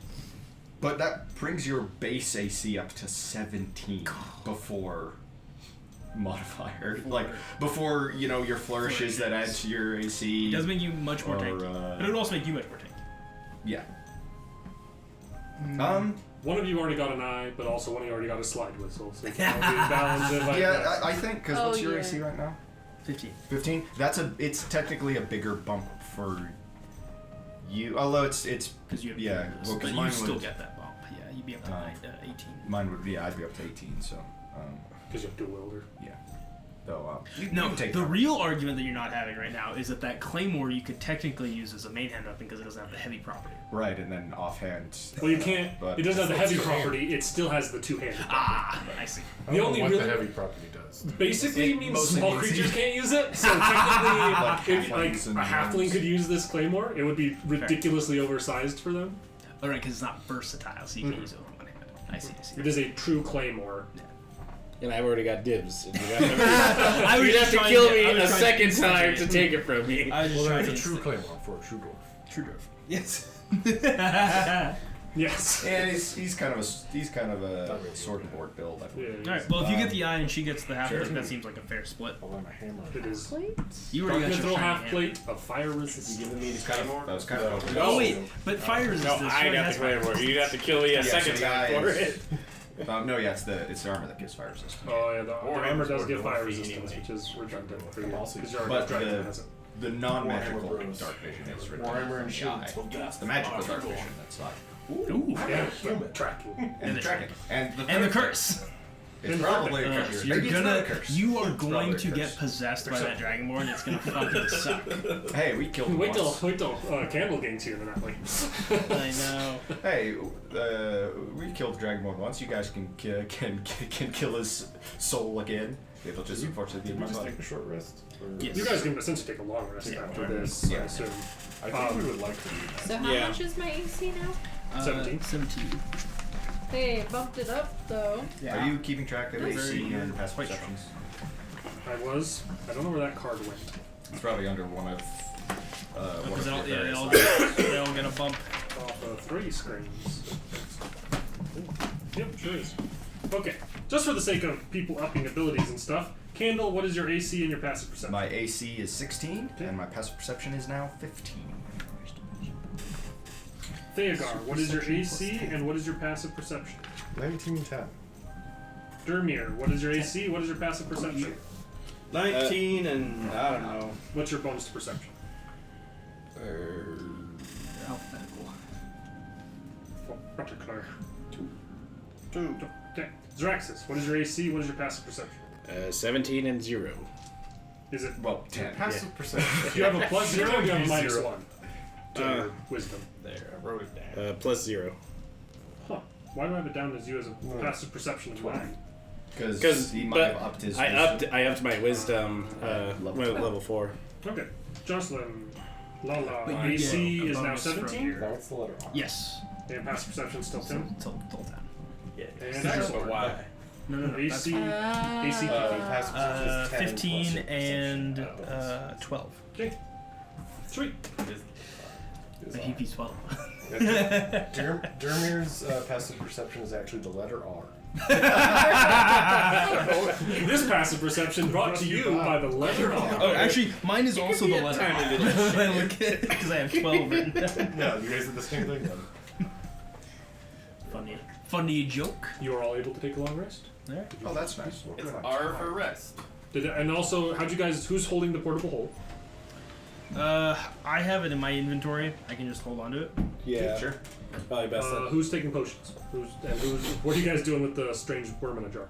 But that brings your base AC up to 17 before modifier. Like before your flourishes that add to your AC. It does make you much more Or, tanky. But it would also make you much more tanky. Yeah. One of you already got an eye, but also one of you already got a slide whistle. So it's not being balanced if I Yeah, I think because Oh, what's your yeah. AC right now? 15. 15. It's technically a bigger bump for you. Although it's Because you have yeah. this, Well, because but mine you still would get that bump. Yeah, you'd be up to 18. mine would be I'd be up to 18. So because you have dual wielder. yeah. Though you No, can take the that. real argument that you're not having right now is that claymore you could technically use as a main hand weapon because it doesn't have the heavy property. Right, and then offhand. Well, you can't. But It doesn't have the heavy It's two-handed. property. It still has the two-handed. Ah, I see. I The don't only know what really- the heavy property does. Basically It means mostly small means creatures you- can't use it. So technically, if like halflings a and halfling gnomes. could use this claymore, it would be ridiculously oversized for them. All right, because it's not versatile, so you can use it with one hand. I see. It is a true claymore. And I've already got dibs. And you'd I was have just to trying kill to- me I was a trying second to- time to take it from me. I was just Well, trying that's to a true claymore for a true dwarf. True dwarf. Yes. Yes. And he's kind of a sword and board build. I believe. Yeah, All right. Well, if you get the eye and she gets the half, that seems like a fair split. I'll have a hammer. It is. You already got Dark your mithril shiny half hand. plate of fire resistance. Giving me the That was kind of open. No. Oh wait, but fire No, resistance. I already got has the fire claymore. You'd have to kill me a so second the time eye for is- it. No, yeah, it's the armor that gives fire resistance. Oh yeah, the armor does give fire Warhammer's resistance, anyway. which is redundant for you Also- because you're But a dragon the- that has it. The non-magical Warhammer Bros. dark vision is Warhammer redundant and from the shield. eye. It's the magical dark vision that's not. Ooh. Yeah, but tracking. And the tracking. And the And the third curse. thing, it's probably a curse. You're Maybe it's not gonna. a curse. You are It's going probably a to curse. get possessed by that dragonborn. And it's gonna fucking suck. Hey, we killed him Wait till once. Candle Gang's here and like. I know. Hey, we killed Dragonborn once. You guys can kill his soul again. It'll just unfortunately be Did in we my just body. take a short rest? Or- Yes. You guys can essentially take a long rest Yeah. after this, Yeah. I assume. I think we would like to do that. So how Yeah. much is my AC now? 17. 17. Hey, bumped it up though. Are you keeping track of Very AC and good. passive Quite perceptions? I was. I don't know where that card went. It's probably under one of one Because of your they various all levels. they all get a bump. Off of 3 screens. Yep, sure is. Okay, just for the sake of people upping abilities and stuff, Candle, what is your AC and your passive perception? My AC is 16, and my passive perception is now 15. Theogar, what is your AC and what is your passive perception? 1910. Dermir, what is your AC? What is your passive perception? 19 and I don't know. What's your bonus to perception? Alphabetical. Oh, particular. 2. Okay. Zraxis, what is your AC? What is your passive perception? 17 and 0. Is it? Well, 10. Passive perception. If you have a plus 0, you have a minus Zero. 1 to your wisdom. There, I wrote it down. Plus 0. Huh. Why do I have it down as you as a passive perception of 9? Because he might but have upped his. I upped my wisdom Level when at 12. level 4. Okay. Jocelyn, Lala, But you AC get a is now bonus from 17, your- That's the letter R. Yes. and passive perception still 10. Till 10. And But Axel, why? No. AC, Uh, AC, Passive perception is 10 15 plus your and perception. 12. Okay. Sweet. Is The R. PP 12. Dermir's passive perception is actually the letter R. This passive perception brought to you by the letter R. Oh, actually, mine is also the letter. tiny little Because I have 12 written down. Yeah, you guys did the same thing then. Funny joke. You are all able to take a long rest. There. Oh, that's nice. It's R for rest. And also, how'd you guys? Who's holding the portable hole? I have it in my inventory. I can just hold on to it. Yeah. Sure. Probably best. Who's taking potions? What are you guys doing with the strange worm in a jar?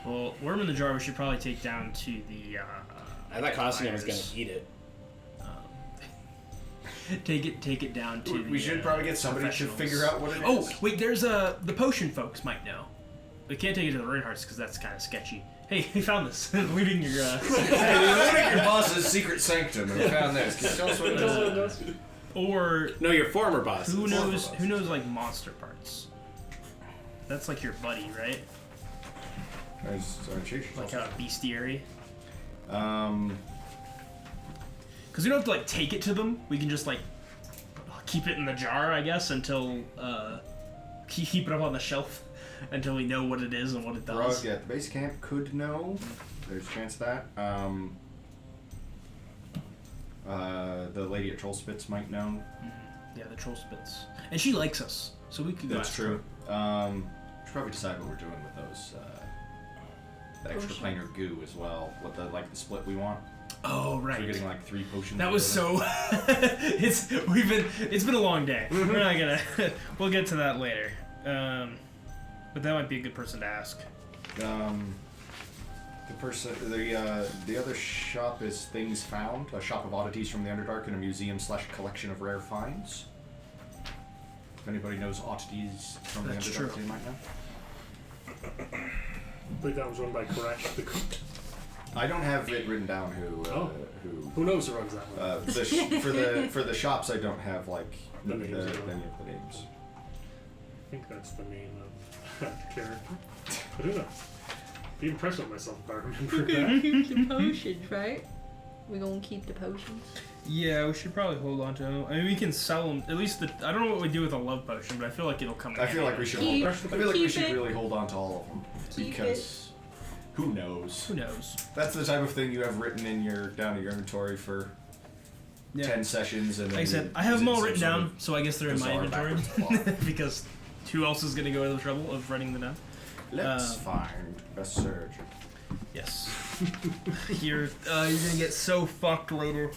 Well, worm in the jar we should probably take down to the. I thought Costume was fires. gonna eat it. Take it down to. We should probably get somebody to professionals. figure out what it is. Oh wait, there's the potion folks might know. we can't take it to the Runehearts because that's kind of sketchy. Hey, we found this. Looting your. Hey, we looted your boss's secret sanctum and we found this. Can you tell us what it is? Or No, your former boss. who knows? Who knows like monster parts? That's like your buddy, right? Like a bestiary. Because we don't have to like take it to them. We can just like keep it in the jar, I guess, until keep it up on the shelf until we know what it is and what it does. Yeah, the base camp could know. There's a chance of that. The lady at Trollspitz might know. Yeah, the troll spits, and she likes us, so we could go. That's after true. her. Should probably decide what we're doing with those. The extra planar goo as well. What the split we want. Oh right. So we're getting like 3 potions. That was so. It's been a long day. We're not gonna. We'll get to that later. But that might be a good person to ask. The other shop is Things Found, a shop of oddities from the Underdark and a museum/collection of rare finds. If anybody knows oddities from That's the Underdark, true. they might know. I believe that was run by Korash the Coot. I don't have it written down Who knows who runs that one? for the shops. I don't have like The any names, of yeah. the names. I think that's the name of that character. But who knows? Be impressed with myself if I remember that. Keep the potions, right? We gonna keep the potions. Yeah, we should probably hold on to them. I mean, we can sell them. At least I don't know what we do with a love potion, but I feel like it'll come. I feel like we should. Keep- I feel like we keep should it. really hold on to all of them Keep because who knows? Who knows? That's the type of thing you have written in your inventory for 10 sessions, and then Like I said, you I have use them it all in written some sort down, of so I guess they're in my bizarre inventory backwards plot. because who else is gonna go to the trouble of writing them down? Let's find a surgeon. Yes. You're gonna get so fucked later.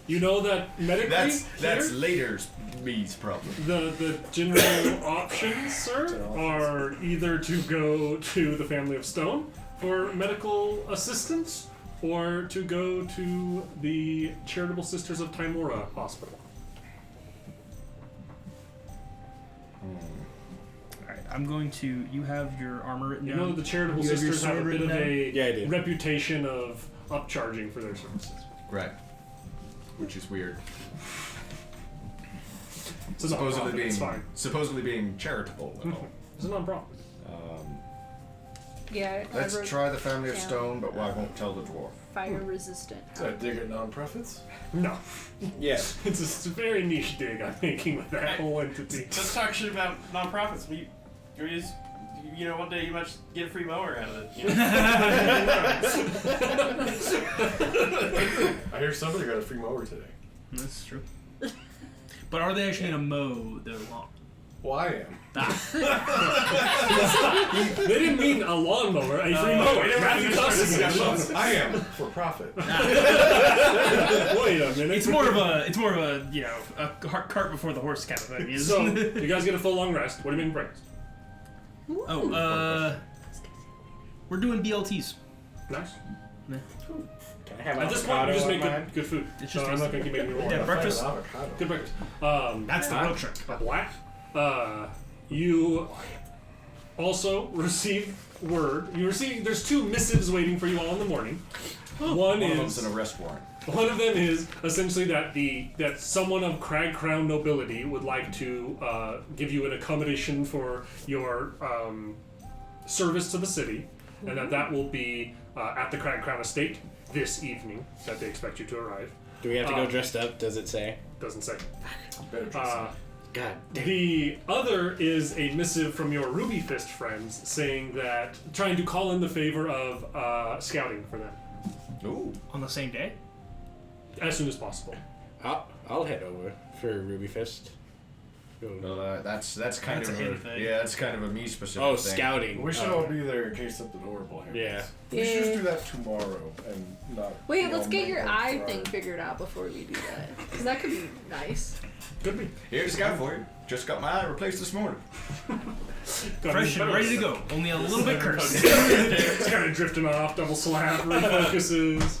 You know that medically That's here, later's me's problem. the general options, sir, are either to go to the Family of Stone for medical assistance or to go to the Charitable Sisters of Timora Hospital. Alright, I'm going to. You have your armor written You down. know that the Charitable You have your Sisters have a sword bit of written a Yeah, I do. reputation of upcharging for their services. Right. Which is weird. It's a non-profit, it's fine. Supposedly being charitable. Though. It's a non-profit. Yeah, I Let's wrote try the Family of down, Stone, but I won't tell the dwarf. fire resistant. Is that dig at non-profits? No. Yeah. It's a very niche dig I'm making with that whole entity. Let's talk shit about nonprofits. One day you might just get a free mower out of it. You know? I hear somebody got a free mower today. That's true. But are they actually gonna mow their lawn? Well, I am. They didn't mean a lawnmower, a free mower. Matthew Costa. I am for profit. Wait a minute. It's more of a a cart before the horse kind of thing. So, you guys get a full long rest. What do you mean breakfast? We're doing BLTs. Nice. Can I have At this point, you just avocado make on mine? good food. It's So just I'm not going to keep making you more. Yeah, breakfast. Avocado. Good breakfast. That's the real trick. A black. You also receive word. There's 2 missives waiting for you all in the morning. One of them's is an arrest warrant. one of them is essentially that someone of Crag Crown nobility would like to give you an accommodation for your service to the city, and that will be at the Crag Crown estate this evening. That they expect you to arrive. Do we have to go dressed up? Does it say? Doesn't say. Better trust me. God damn. The other is a missive from your Ruby Fist friends saying that trying to call in the favor of scouting for them Ooh. On the same day? as soon as possible. I'll head over for Ruby Fist. Well, that's kind That's of a hidden thing. yeah, that's kind of a me specific Oh, thing. scouting. We should Oh. all be there in case something horrible happens. Yeah. We should just do that tomorrow and not. Wait, be let's all get your mangled eye Friday. thing figured out before we do that. Because that could be nice. Could be. Here's a scout for you. Just got my eye replaced this morning. Fresh and ready to go. Only a little bit cursed. It's kind of drifting off, double slap, refocuses.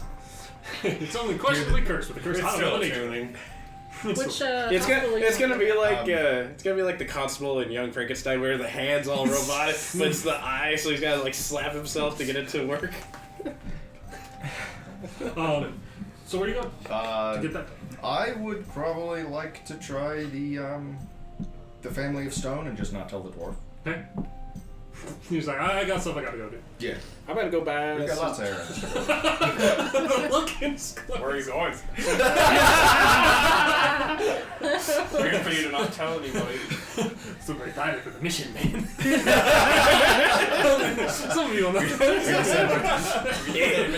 It's only questionably cursed with a curse It's hot still ability. tuning. Which It's gonna be like the constable in Young Frankenstein, where the hands all robotic, but it's the eye, so he's gotta like slap himself to get it to work. So where are you going? To get that? I would probably like to try the Family of Stone and just not tell the dwarf. Okay. He's like, I got stuff I gotta go do. Yeah. I'm gonna go buy. We've got lots of errands. Look in Where are you going? We're going for you to not tell anybody. So very excited for the mission, man. Some of you will know.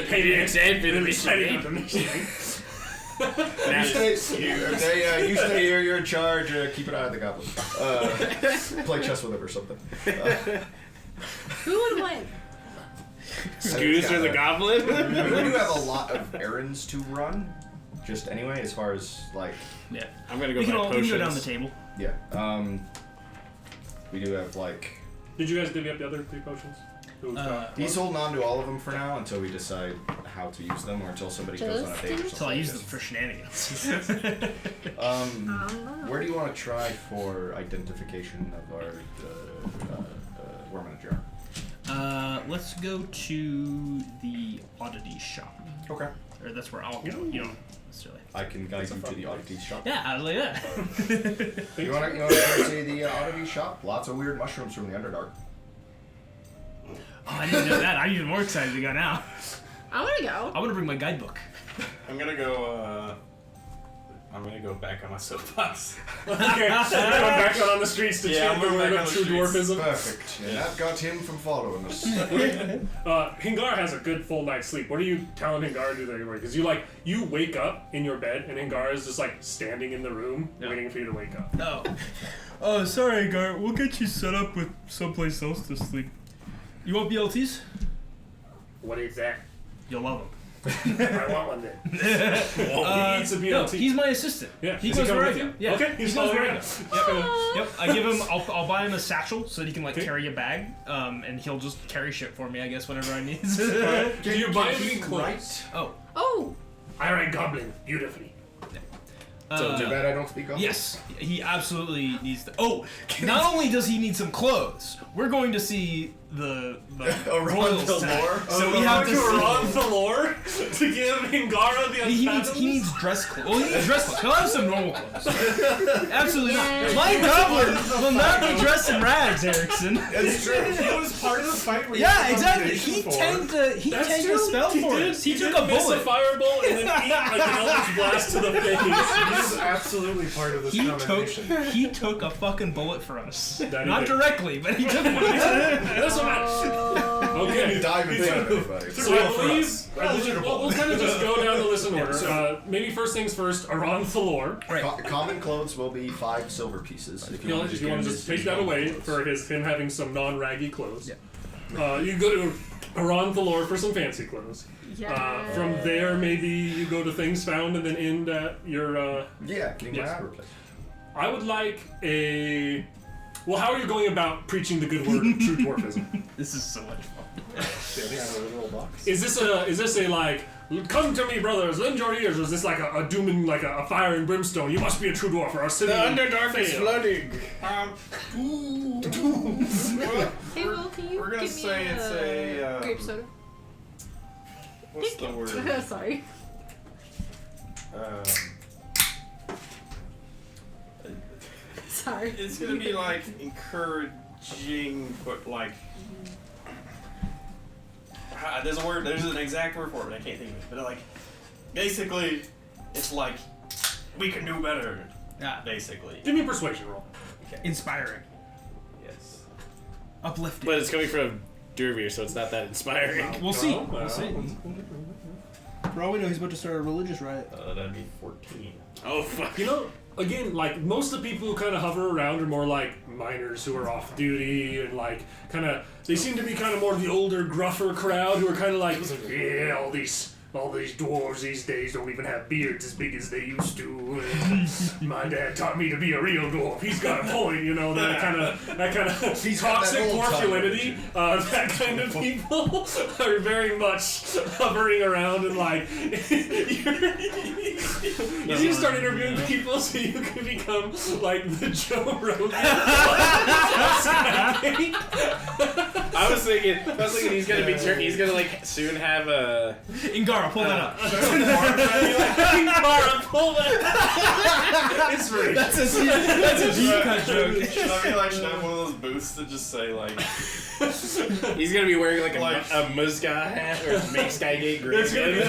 Pay the exam for the mission. You stay here, you're in charge, keep an eye on the goblin. Play chess with him or something. Who would win? Scoos or the goblin? We do have a lot of errands to run, just anyway, as far as, like... Yeah. I'm gonna go We buy can potions. go down the table. Yeah, we do have, like... Did you guys divvy up the other 3 potions? He's holding on to all of them for now until we decide how to use them, or until somebody goes on a date or something. Until I use them for shenanigans. Where do you want to try for identification of our worm in a jar? Let's go to the oddity shop. Okay. Or that's where I'll go. You don't necessarily. I can guide you to the oddity shop. Yeah, like that. You want to try to see the oddity shop? Lots of weird mushrooms from the Underdark. Oh, I didn't know that. I'm even more excited to go now. I want to go. I want to bring my guidebook. I'm gonna go back on my soapbox. Okay, going back out on the streets to chant the word of true dwarfism. Perfect. And that got him from following us. Hingar has a good full night's sleep. What are you telling Hingar to do that? Because you wake up in your bed and Hingar is just like standing in the room waiting for you to wake up. Oh. Oh, sorry, Gar. We'll get you set up with someplace else to sleep. You want BLTs? What is that? You'll love them. I want one then. He needs a BLT. No, he's my assistant. Yeah, he does goes come where I with go. you? Yeah, Okay, he he's goes where I following go. you. Yep. I give him. I'll buy him a satchel so that he can carry a bag. And he'll just carry shit for me, I guess, whenever I need. Do you buy any clothes? Oh. I write goblin beautifully. So too bad I don't speak Goblin. Yes, he absolutely needs to. Oh, not only does he need some clothes, we're going to see the royals tonight. So we have to Ron Thalor to give Hingara the He Unfathomless? needs dress clothes. Well, he needs dress clothes. He'll have some normal clothes. Absolutely not. My goblin will not be dressed in rags, Erickson. It's true. He was part of the fight. Yeah, exactly. He tanked a spell for us. He took a miss bullet. a fireball and then eat like an eldritch blast to the face. He's absolutely part of this combination. He took a fucking bullet for us. That Not he did. directly, but he took one. That's what matters. Okay. Dive in front of anybody. So I believe we'll kind of just go down the list in order. Maybe first things first, Aron Thalor. Common clothes will be 5 silver pieces. If You want to just take that away for him having some non-raggy clothes. Yeah. You go to Aron Thalor for some fancy clothes. Yeah. From there, maybe you go to things found and then end at your. getting my eye replaced. I would like a. Well, how are you going about preaching the good word of true dwarfism? This is so much fun. Standing on a literal box. Is this a like, come to me, brothers, lend your ears, or is this like a doom and like a fire and brimstone? You must be a true dwarf, or our city. The Underdark is flooding. Hey, Will, can you We're gonna give me say it's a. grape soda? What's the word? Sorry. Sorry. It's gonna be like encouraging, but like. There's a word. There's an exact word for it, but I can't think of it. But like, basically, it's like we can do better. Yeah. Basically. Give me a persuasion roll. Inspiring. Yes. Uplifting. But it's coming from Durvir, so it's not that inspiring. We'll see. Well, We'll see. For all we know, he's about to start a religious riot. That'd be 14. Oh fuck. You know, again, like most of the people who kind of hover around are more like miners who are off duty and like kind of. They seem to be kind of more the older, gruffer crowd who are kind of like, yeah, all all these dwarves these days don't even have beards as big as they used to. And my dad taught me to be a real dwarf. He's got a point, you know, that kind of He's got toxic that old-time dwarfulinity. That kind of people are very much hovering around and like you start interviewing people so you can become like the Joe Rogan. I was thinking he's gonna be he's gonna like soon have a Ingara, pull that up. Ingara, pull that. It's very. That's a deep cut joke. Should I have one of those booths that just say like he's gonna be wearing like a Muzga hat or make Skygate great. It's gonna be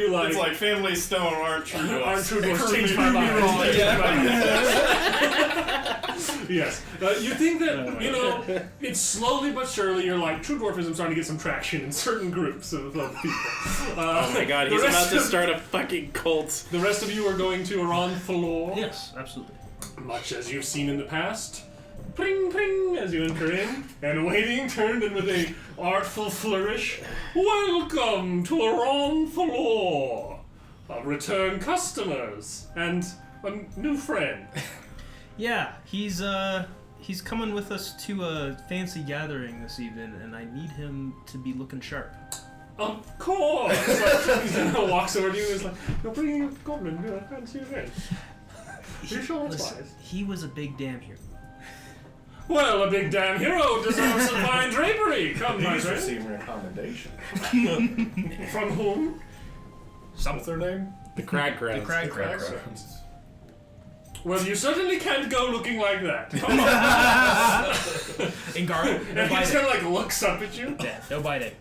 like it's like Family Stone aren't true dwarfs. Change my mind. Yes. You think that, you know, it's slowly but surely you're like, true dwarfism starting to get some traction in certain groups of people. Oh my god, he's about to start a fucking cult. The rest of you are going to Unfathomless. Yes, absolutely. Much as you've seen in the past. Pring, pring, as you enter in, and waiting turned in with a artful flourish. Welcome to Unfathomless. Return customers and a new friend. Yeah, he's coming with us to a fancy gathering this evening, and I need him to be looking sharp. Of course! Like, he walks over to you and is like, you're bringing a goblin to a fancy event. You sure it's Listen, wise? he was a big damn hero. Well, a big damn hero deserves some fine drapery. Come, my He's friend. receiving a commendation. From whom? What's their name? The Crag Crowns. The Crag Crowns. Crowns. Well, you certainly can't go looking like that. Come on. Ingara, no And he just biting. kind of like looks up at you. Yeah, no biting.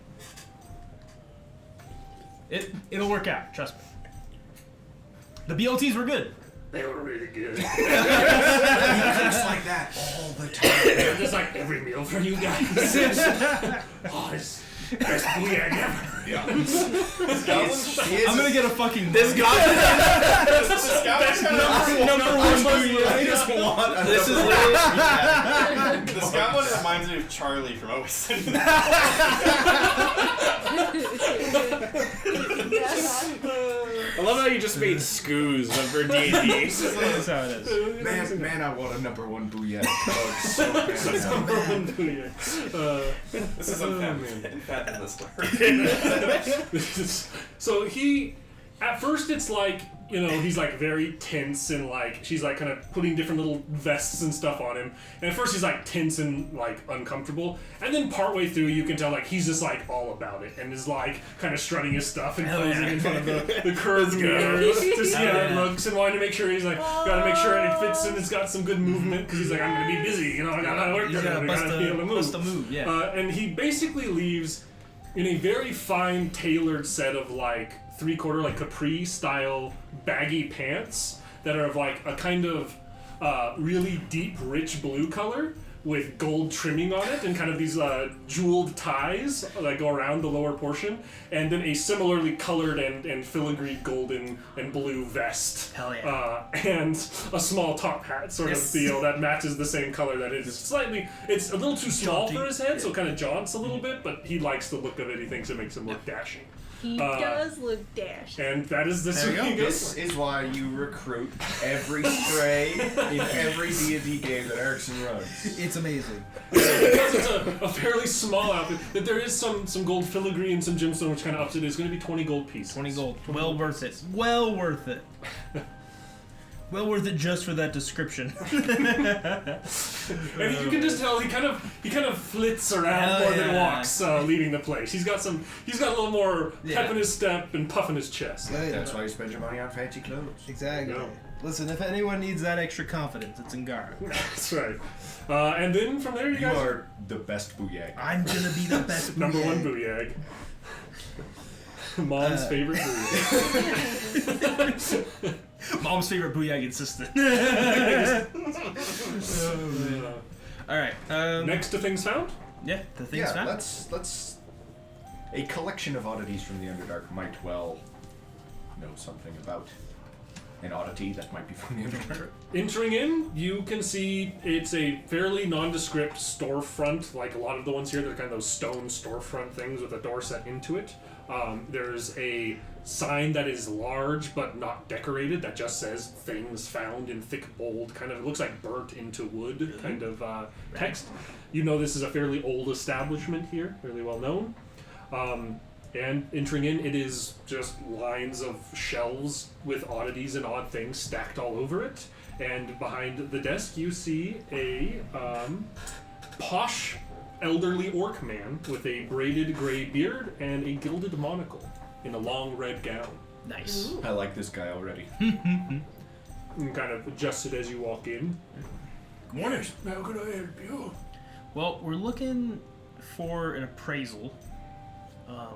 It'll work out, trust me. The BLTs were good. They were really good. He looks like that all the time. Just like every meal for you guys. Oh, it's best booyah ever. Yeah. I'm gonna get a fucking. This goblin. number one booyah. I just want a This is number literally. This goblin reminds me of Charlie from Always Sunny. I love how you just made scoos for D&D. That's how it is. Man, I want a number one booyah. Oh, it's so bad. Number one booyah. This is Unfathomless. So he, at first it's like, you know, he's like very tense and like, she's like kind of putting different little vests and stuff on him. And at first he's like tense and like uncomfortable. And then partway through you can tell like he's just like all about it and is like kind of strutting his stuff and posing in front of the curved mirror to see how it looks and wanting to make sure he's like, gotta make sure it fits and it's got some good movement because he's like, I'm gonna be busy, you know, I gotta work, He's gotta I gotta be able to move. bust a move, yeah. And he basically leaves in a very fine tailored set of like 3/4 like capri style baggy pants that are of like a kind of really deep rich blue color with gold trimming on it and kind of these jeweled ties that go around the lower portion, and then a similarly colored and filigreed golden and blue vest. Hell yeah. And a small top hat sort of deal that matches the same color that is slightly, it's a little too small for his head, so it kind of jaunts a little bit, but he likes the look of it. He thinks it makes him look dashing. He does look dashing. And that is this There you go. week. This is why you recruit every stray in every D&D game that Erickson runs. It's amazing. Because it's a fairly small outfit, that there is some gold filigree and some gemstone, which kind of ups it. It's going to be 20 gold pieces. 20 gold. Well worth it. Well worth it. Well worth it just for that description. And you can just tell he kind of flits around Hell more than yeah. walks, leaving the place. He's got a little more pep in his step and puff in his chest. That's why you spend your money on fancy clothes. Exactly. Yeah. Listen, if anyone needs that extra confidence, it's Ingara. That's right. And then from there, you You guys are the best booyah. I'm gonna be the best. number one booyah. booyah. Mom's favorite booyah. Mom's favorite booyah assistant. All right. Next to things found. Yeah, the thing's Yeah, found. let's. A collection of oddities from the Underdark might well know something about an oddity that might be familiar. Entering in, you can see it's a fairly nondescript storefront, like a lot of the ones here. They're kind of those stone storefront things with a door set into it. There's a sign that is large but not decorated that just says "Things Found" in thick, bold, kind of, it looks like burnt into wood kind of text. You know this is a fairly old establishment here, fairly well known. And entering in, it is just lines of shelves with oddities and odd things stacked all over it. And behind the desk, you see a posh, elderly orc man with a braided gray beard and a gilded monocle in a long red gown. Nice. I like this guy already. And kind of adjusted as you walk in. Good morning. How can I help you? Well, we're looking for an appraisal.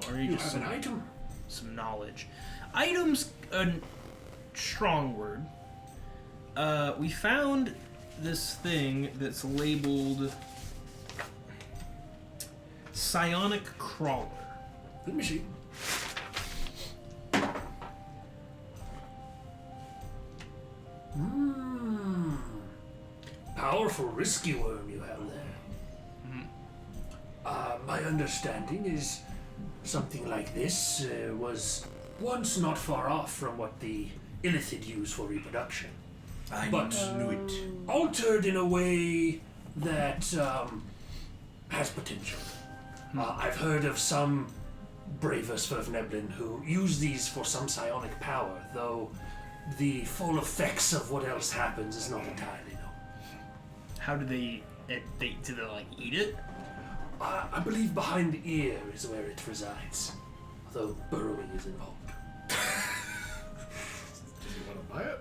Or You just have an item. some knowledge. Items, a strong word. We found this thing that's labeled Psionic Crawler. Let me see. Powerful risky worm you have there. My understanding is something like this was once not far off from what the illithid use for reproduction. I But- knew it. Altered in a way that has potential. I've heard of some braver Unfathomless who use these for some psionic power, though the full effects of what else happens is not entirely known. How do they do they like eat it? I believe behind the ear is where it resides, though burrowing is involved. Do you want to buy it?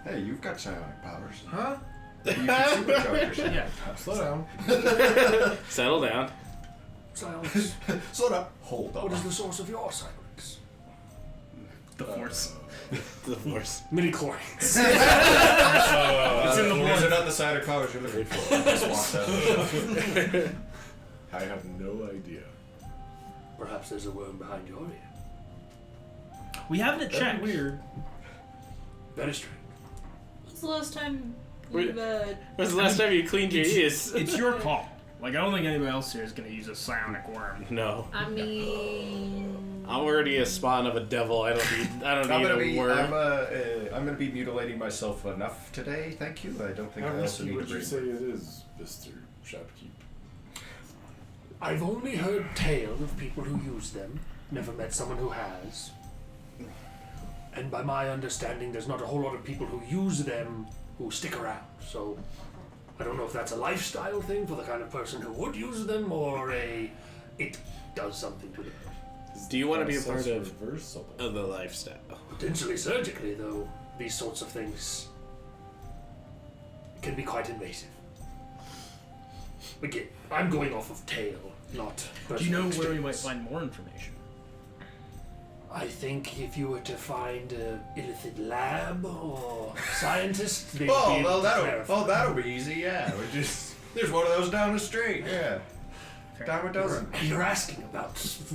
Hey, you've got psionic powers. Huh? You can supercharge yourself. Yeah. Slow down. Settle down. Silence. Slow down. Hold on. What is the source of your silence? The Force. The Force. Midi-chlorians. It's in the Is blood. it not the side of powers you're looking for? I just want that. I have no idea. Perhaps there's a worm behind your ear. We haven't checked. Weird. Very strange. When's the last time Wait. you've When's the last time you cleaned your ears? It's your call. Like, I don't think anybody else here is gonna use a psionic worm. No. I mean, I'm already a spawn of a devil. I don't need a worm. I'm gonna be mutilating myself enough today. Thank you. I don't think How I also risky need would to you bring. say it is, Mr. Shopkeep? I've only heard tales of people who use them, never met someone who has. And by my understanding, there's not a whole lot of people who use them who stick around. So I don't know if that's a lifestyle thing for the kind of person who would use them, or it does something to them. Do you want to be a part Process of reversal. the lifestyle? Potentially surgically, though, these sorts of things can be quite invasive. Again, I'm going off of tale, not personal Do you know where we might experience. find more information? I think if you were to find a illithid lab or scientist, they'd be able to clarify. that'll be easy. Yeah, there's one of those down the street. Yeah, dime a dozen. You're asking about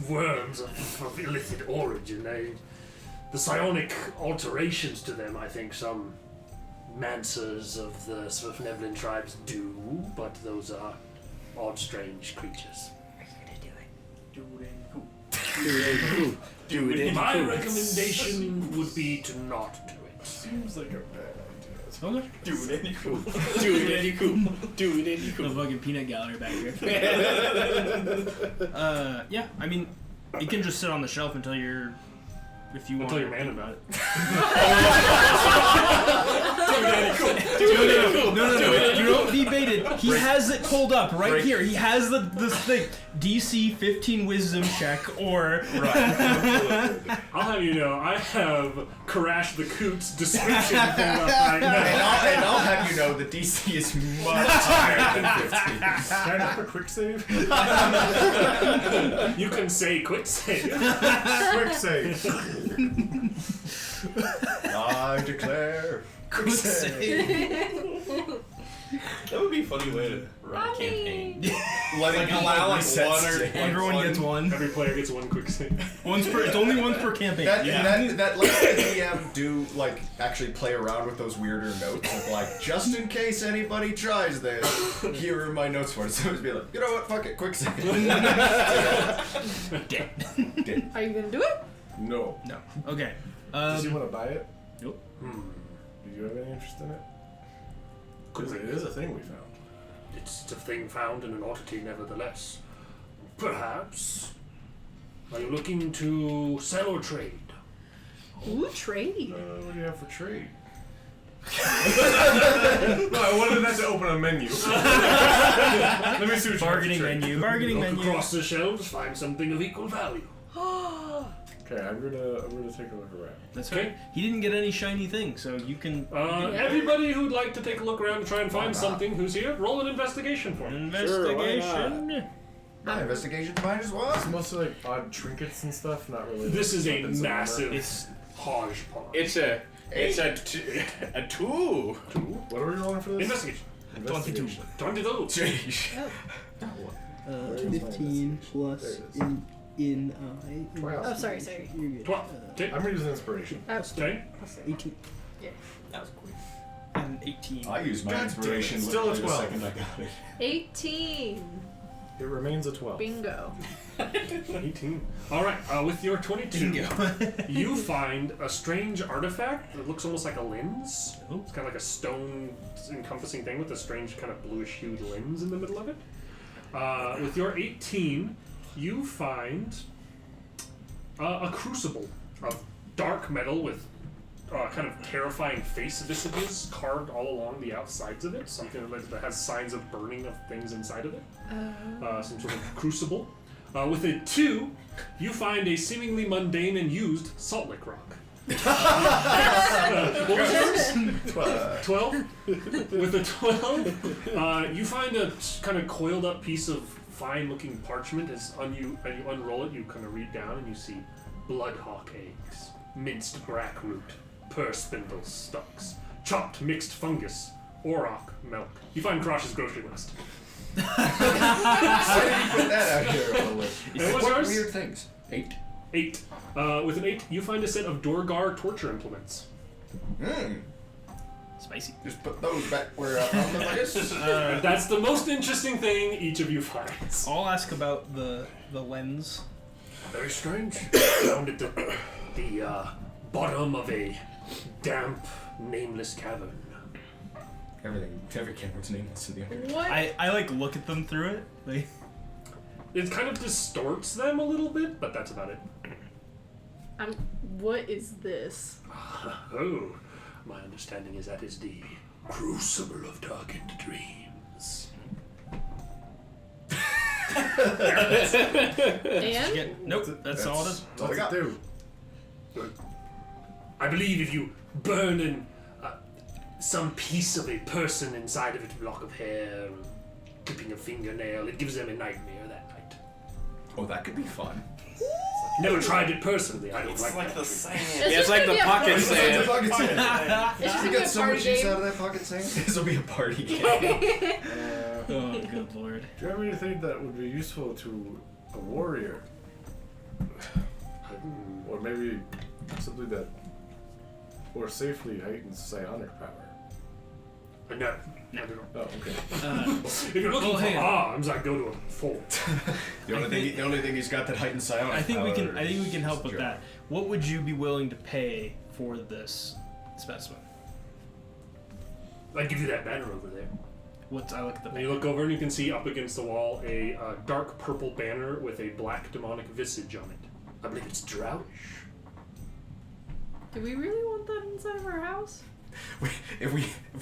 worms of illicit origin. The psionic alterations to them, I think some mancers of the Unfathomless tribes do, but those are odd, strange creatures. My recommendation would be to not do it. Seems like a bad idea. Okay. Do it any cool. Do it any The fucking peanut gallery back here. Yeah, I mean, you can just sit on the shelf until you're, if you want. Until you're mad about it. No. You don't be baited. He has it pulled up right here. He has this thing. DC 15 wisdom check or. I'll have you know, I have Crash the Coot's description pulled up right now. And I'll have you know the DC is much higher than 15. Can I have a quick save? You can say quick save. Quick save. I declare. Quick save. That would be a funny way to run a campaign. Letting allow, like, resets one or- saves. Everyone gets one. Every player gets one quick save. It's only once per campaign. That lets the DM do, like, actually play around with those weirder notes of, like, just in case anybody tries this, here are my notes for it. So it's be like, you know what, fuck it, quick save. Dead. Are you gonna do it? No. No. Okay. Does he want to buy it? Nope. Do you have any interest in it? Could It is a thing we found. It's a thing found in an oddity, nevertheless. Perhaps. Are you looking to sell or trade? Ooh, trade. What do you have for trade? No, I wanted that to open a menu. Let me see what Bargaining you have for trade. menu. Bargaining Look menu. across the shelves, find something of equal value. Okay, I'm gonna take a look around. That's Okay. right. He didn't get any shiny things, so you can Everybody who'd like to take a look around and try and find something who's here, roll an investigation for me. investigation. My investigation's fine as well. It's mostly like odd trinkets and stuff, not really. This is a weapons and armor. massive It's hodgepodge. It's a 2. What are we rolling for this? Investigation. Investigation. 22. Jeez. 15 plus There it is. in Oh, sorry. You're good. 12. Okay. I'm gonna use an inspiration. Okay. 18 That was quick. and 18. I used my God inspiration damn it, still a literally the 12. second I got it. 18. It remains a 12. Bingo. 18. Alright, with your 22, you find a strange artifact that looks almost like a lens. It's kind of like a stone encompassing thing with a strange kind of bluish hued lens in the middle of it. With your 18, you find a crucible of dark metal with kind of terrifying face visages carved all along the outsides of it. Something that has signs of burning of things inside of it. Some sort of crucible. With a 2, you find a seemingly mundane and used salt lick rock. What was yours? 12? With a 12, you find a kind of coiled up piece of fine looking parchment. As you unroll it, you kind of read down and you see bloodhawk eggs, minced brack root, purr spindle stalks, chopped mixed fungus, auroch milk. You find Krosh's grocery list. Why did you put that out here on the list? And what's What yours? weird things? 8. 8. With an 8, you find a set of Dorgar torture implements. Spicy. Just put those back where I found them, I guess. That's the most interesting thing each of you finds. I'll ask about the lens. Very strange. Found at the bottom of a damp, nameless cavern. Every camera's nameless in the underground. What? I like look at them through it. Like, It kind of distorts them a little bit, but that's about it. What is this? Oh, my understanding is that is the Crucible of Darkened Dreams. And? nope, that's all it is. That's all I got. Do. I believe if you burn in some piece of a person inside of it, a lock of hair, clipping a fingernail, it gives them a nightmare that night. Oh, that could be fun. Never tried it personally. I don't It's like like that the treatment. sand. Yeah, it's like the pocket It's like sand. the pocket sand. It's just You gonna be got a so party much use game. out of that pocket sand. This will be a party game. Oh, good lord. Do you have anything that would be useful to a warrior? Or maybe something that more safely heightens psionic power? No, I don't know. Oh, okay. If you're looking for hang on. arms, I'd go to a fort. The only thing he's got that heightened psionic I think we can. power I think we is can help with Joe. that. What would you be willing to pay for this specimen? I'd give you that banner over there. What's I look at the And you look over and you can see up against the wall a dark purple banner with a black demonic visage on it. I believe it's Drowish. Do we really want that inside of our house? If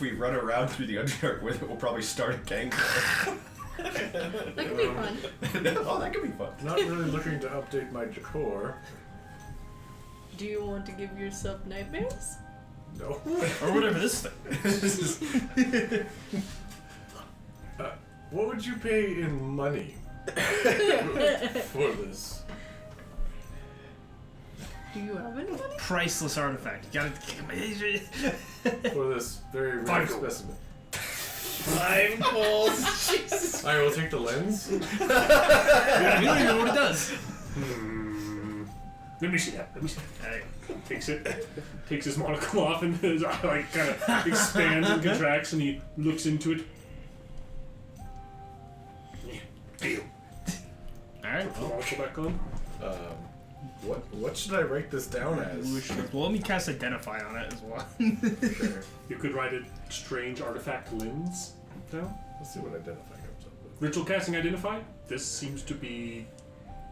we run around through the Underdark with it, we'll probably start a gang war. That could be fun. Oh, that could be fun. Not really looking to update my decor. Do you want to give yourself nightmares? No. or whatever this thing. What would you pay in money for this? Do you have any money? Priceless artifact. You gotta. For this very rare Five gold. specimen? 5 gold. Jesus. I will take the lens. You don't even know what it does. Let me see that. Alright. Takes it. Takes his monocle off and his eye like kind of expands and contracts and he looks into it. Deal. Alright, Put the monocle back on. What should I write this down as? well, let me cast Identify on it as well. Sure. You could write a strange artifact lens down. Let's see what identify comes up with. Ritual casting Identify. This seems to be,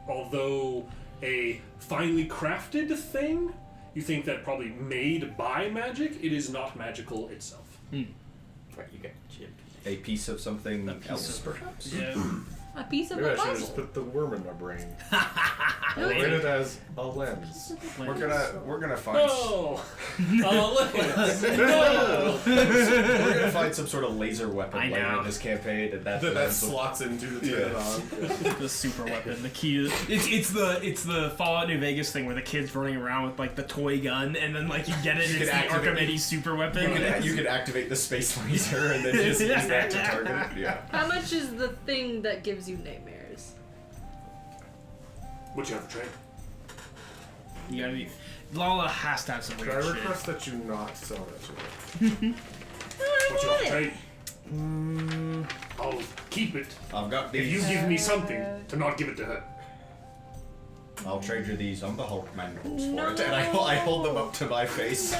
although a finely crafted thing, you think that probably made by magic, it is not magical itself. Right, you got chipped. A piece of something piece else, of- perhaps? Yeah. A piece of Maybe a I should puzzle. just put the worm in my brain. No, Write it as a lens. We're gonna find No! Lens! we're gonna find some sort of laser weapon I later know. in this campaign, and that That slots into the turn it on. The super weapon, the key. It's the Fallout New Vegas thing where the kid's running around with like the toy gun, and then like you get it, You it's can the activate- Archimedes super weapon. You could activate the space laser and then just use that to target it. Yeah. How much is the thing that gives you nightmares? What you have to trade? You gotta be. Lala has to have some Could I weird shit. request that you not sell that to me? What you have to trade? I'll keep it I've got if you these. give me something to not give it to her. I'll trade you these Hulk mandibles for it, and I hold them up to my face.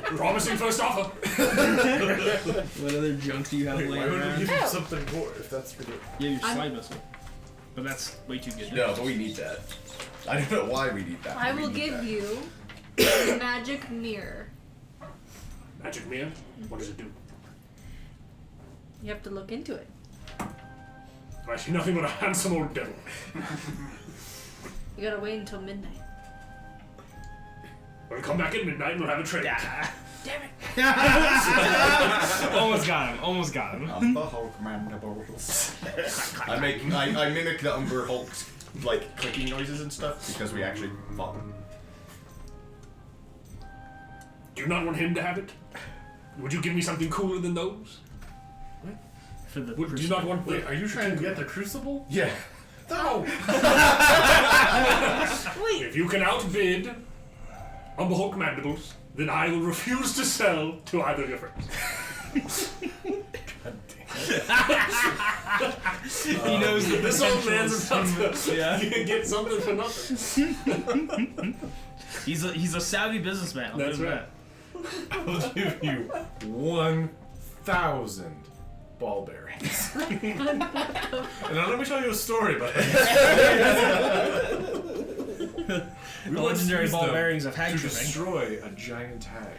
Promising first offer. What other junk do you have Wait, why laying would we around? give you something more if that's for the... You have your slide missile. But that's way too good. No, but we need that. I don't know why we need that. I but we will need give that. you a magic mirror. Magic mirror? What does it do? You have to look into it. I see nothing but a handsome old devil. You gotta wait until midnight. We'll come back at midnight and we'll have a trade. Damn it! Almost got him. Almost got him. Umber Hulk mandibles. I mimic the Umber Hulk's like clicking noises and stuff because we actually fought them. Do you not want him to have it? Would you give me something cooler than those? For the Do you not want Wait, are you trying to get the crucible? Yeah. No! If you can outbid Umber Hulk mandibles, then I will refuse to sell to either of your friends. He knows that This old man's about to Yeah. get something for nothing. He's a savvy businessman. I'll That's give him right. I'll give you 1,000 ball bearings. And now let me tell you a story about it. The legendary ball bearings of hag to tripping. destroy a giant hag.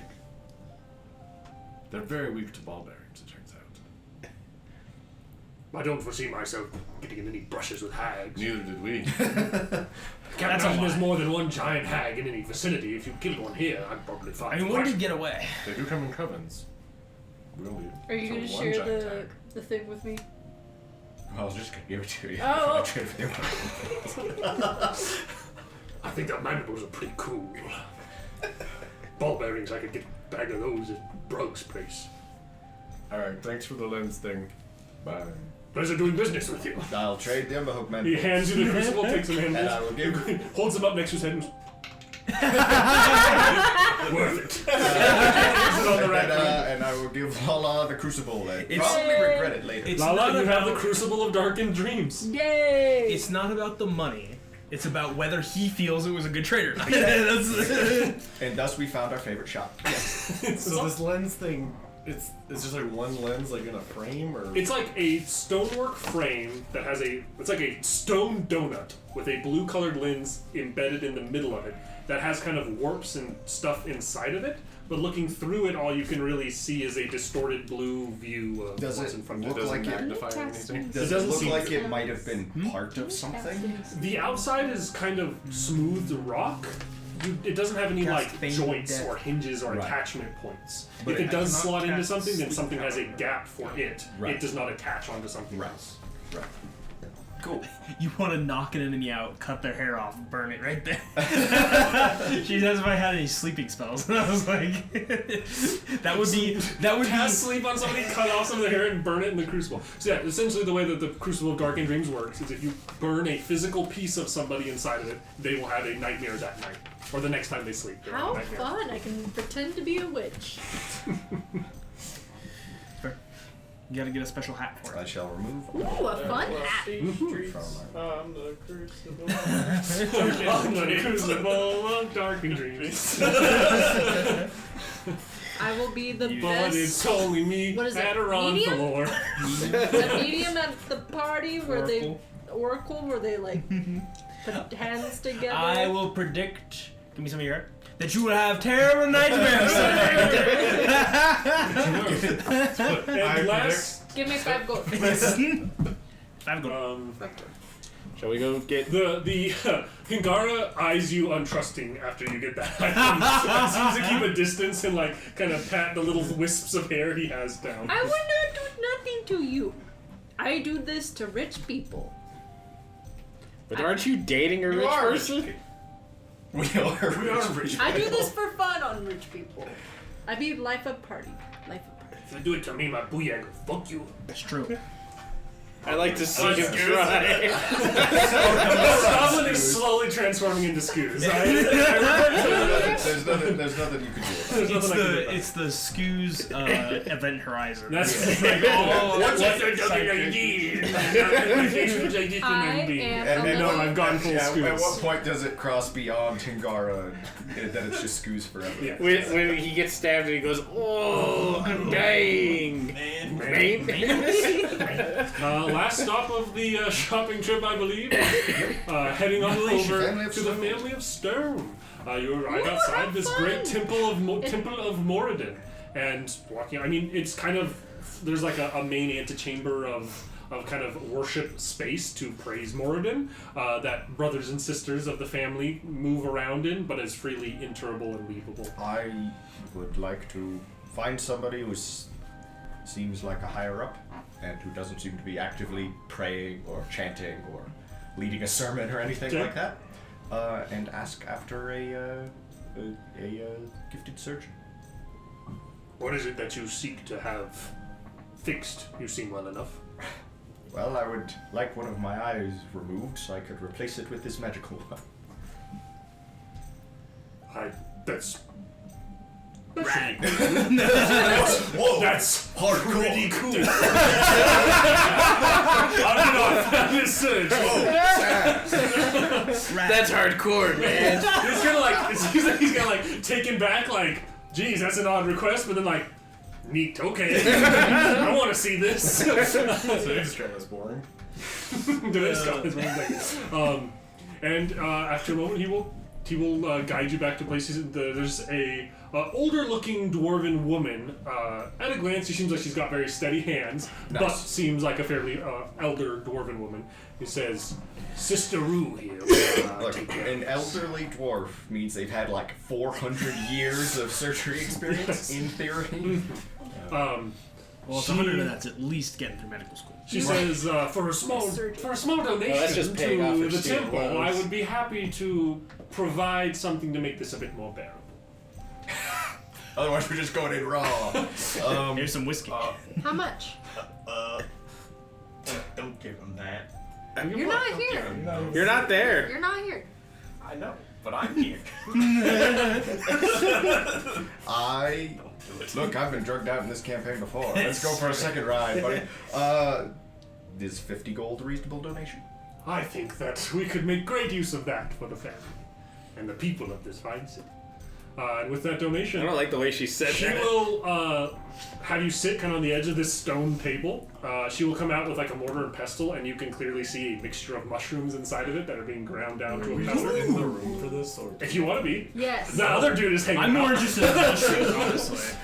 They're very weak to ball bearings, it turns out. I don't foresee myself getting in any brushes with hags. Neither did we. Can't That's a imagine there's lie. more than one giant hag in any vicinity. If you killed one here, I'd probably find I mean, when did he get away? They do come in covens. We only Are you killed gonna one share giant hag. the thing with me? I was just gonna give it to you. Oh. I traded with you. I think that mandibles are pretty cool. Ball bearings, I could get a bag of those at Brug's place. Alright, thanks for the lens thing. Bye. Pleasure doing business with you. I'll trade the Umber Hulk He mandibles. hands you the crucible, takes them And I handles, will give holds them up next to his head and worth it. Puts it on the rack. and I will give Lala the crucible then. It's- Probably regret it later. It's Lala, not you have the about- crucible of darkened dreams. Yay! It's not about the money. It's about whether he feels it was a good trade or not. And thus we found our favorite shop. So this lens thing, it's just like one lens like in a frame or It's like a stonework frame that has it's like a stone donut with a blue colored lens embedded in the middle of it that has kind of warps and stuff inside of it, but looking through it, all you can really see is a distorted blue view of Does what's it in front it of you. look doesn't like it? magnify anything. Does It it doesn't look seem like to. it might have been part of something? The outside is kind of smooth rock. It doesn't have any like Casting joints death. or hinges or Right. attachment points. But if it I does cannot slot into cast something, then sleep something has a power. gap for it. Right. It does not attach onto something Right. else. Right. Cool. You want to knock an enemy out, cut their hair off, burn it right there. She asked if I had any sleeping spells, and I was like, that would be Cast sleep on somebody, cut off some of their hair, and burn it in the crucible. So yeah, essentially the way that the Crucible of Dark and Dreams works is if you burn a physical piece of somebody inside of it, they will have a nightmare that night, or the next time they sleep. they'll have How a nightmare. fun! I can pretend to be a witch. You gotta get a special hat for I it. shall remove. Ooh, a fun hat. On the crucible. On the Crucible of Dark and Dreams. I will be the But best. it's only me What is it, at a medium? floor. The medium at the party where Oracle, where they like put hands together. I will predict. Give me some of your hair. That you will have terrible nightmares today. And last, Give me 5 gold. I'm good. Shall we go get? the Hingara eyes you untrusting after you get that item. Seems to keep a distance and like kind of pat the little wisps of hair he has down. I will not do nothing to you. I do this to rich people. But aren't you dating a rich person? We are rich. I do this for fun on rich people. I be life of party. Life of party. If you do it to me, my booyah go fuck you. That's true. I like to see him try. This goblin is slowly transforming into Scoos. There's nothing you can do. There's nothing I can do about it. It's the Scoos event horizon. That's like all. What's the I am And no, I've gone full At what Scoos. point does it cross beyond Hingara and that it's just Scoos forever? Yeah. When he gets stabbed and he goes, "Oh, I'm dying." Man. Last stop of the shopping trip, I believe. Heading on Family over of to the Stone. Family of Stone. You arrive Ooh, outside have this fun. great temple of Moradin, and walking. I mean, it's kind of there's like a main antechamber of kind of worship space to praise Moradin that brothers and sisters of the family move around in, but is freely enterable and leavable. I would like to find somebody who seems like a higher up and who doesn't seem to be actively praying or chanting or leading a sermon or anything Okay. like that, and ask after a gifted surgeon. What is it that you seek to have fixed? You seem well enough. Well, I would like one of my eyes removed so I could replace it with this magical one. That's Right. Whoa! That's hardcore. pretty cool. I'm not this surge. That's hardcore, man. He's kind of like he's kind of like taken back, like, geez, that's an odd request, but then like, neat, okay, I want to see this. So this trip is boring. And after a moment, he will guide you back to places. There's a older-looking dwarven woman. At a glance, she seems like she's got very steady hands, but Nice. seems like a fairly elder dwarven woman. Who says, "Sister Rue here." Look, take care of an this." elderly dwarf means they've had like 400 years of surgery experience, in theory. Well, it's 100 of that's at least getting through medical school. She says, for a small donation that's just paying off to her the student temple, loans. I would be happy to provide something to make this a bit more bearable. Otherwise, we're just going in raw. Here's some whiskey. How much? Don't give him that. You're not here. You're not there. You're not here. I know, but I'm here. Look, I've been drugged out in this campaign before. Let's go for a second ride, buddy. Is 50 gold a reasonable donation? I think that we could make great use of that for the family and the people of this fine city. And with that donation, I don't like the way she said she that. will have you sit kind of on the edge of this stone table. She will come out with like a mortar and pestle, and you can clearly see a mixture of mushrooms inside of it that are being ground down to a Are powder. we in the room for this? Or If you want to be. Yes. The other dude is hanging I'm more out. interested in mushrooms, honestly.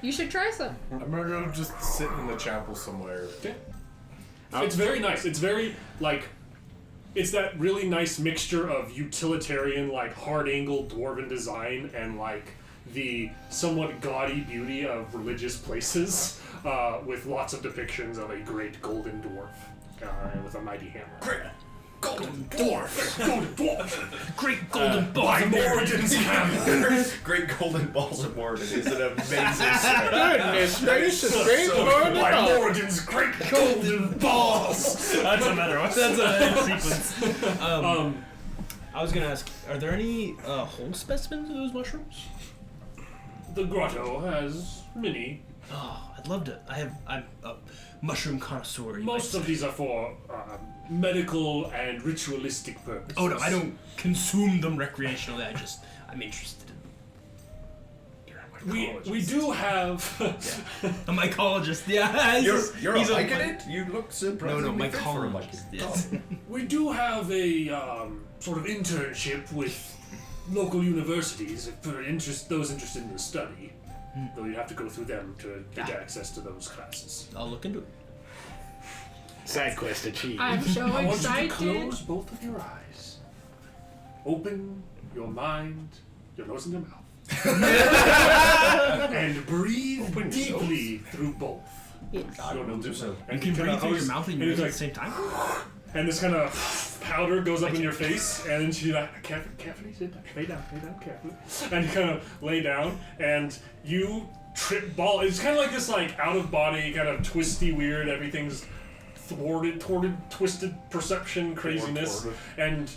You should try some. I'm gonna go just sit in the chapel somewhere. Okay. It's very nice. It's very, like, it's that really nice mixture of utilitarian, like, hard-angled dwarven design and, like, the somewhat gaudy beauty of religious places with lots of depictions of a great golden dwarf. with a mighty hammer. Great golden dwarf. Golden dwarf. Great golden balls. Moradin's hammer. Great golden balls of Moradin is an amazing story. Goodness gracious, great Lord. By Moradin's great golden balls. That's a better one. That's a sequence. I was gonna ask, are there any whole specimens of those mushrooms? The grotto has many. Oh, I'd love to. I'm a mushroom connoisseur. you Most might of say. these are for medical and ritualistic purposes. Oh no, I don't consume them recreationally. I'm interested in. We do have. A mycologist. Yeah. You're a he's myconid? You look surprisingly fit for a mycologist. myconid. Yes. We do have a sort of internship with local universities for those interested in the study. Though you have to go through them to get access to those classes. I'll look into it. Side quest achieved. I'm so I want you to excited. close both of your eyes. Open your mind, your nose and your mouth. And breathe deeply through both. Yes. I will do so. You And can kinda breathe through your host- mouth and and your he's nose at like, the same time. and this kind of powder goes up in your face, and then she's like, carefully, sit down, lay down, carefully. And you kind of lay down, and you trip ball. It's kind of like this, like, out-of-body, kind of twisty, weird, everything's thwarted, twisted perception craziness. And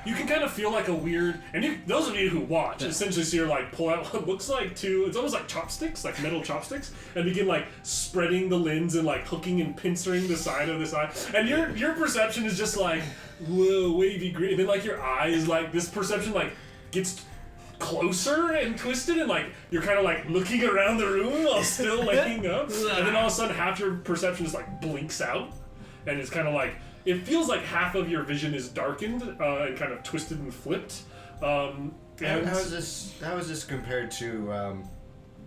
you can kind of feel like a weird, and those of you who watch, essentially see her, like, pull out what looks like it's almost like chopsticks, like metal chopsticks, and begin, like, spreading the lens and, like, hooking and pincering the side of this eye. And your perception is just like, whoa, wavy green. And then, like, your eyes, like, this perception, like, gets closer and twisted, and, like, you're kind of, like, looking around the room while still waking up. And then all of a sudden, half your perception just, like, blinks out. And it's kind of like, it feels like half of your vision is darkened and kind of twisted and flipped. And How is this compared to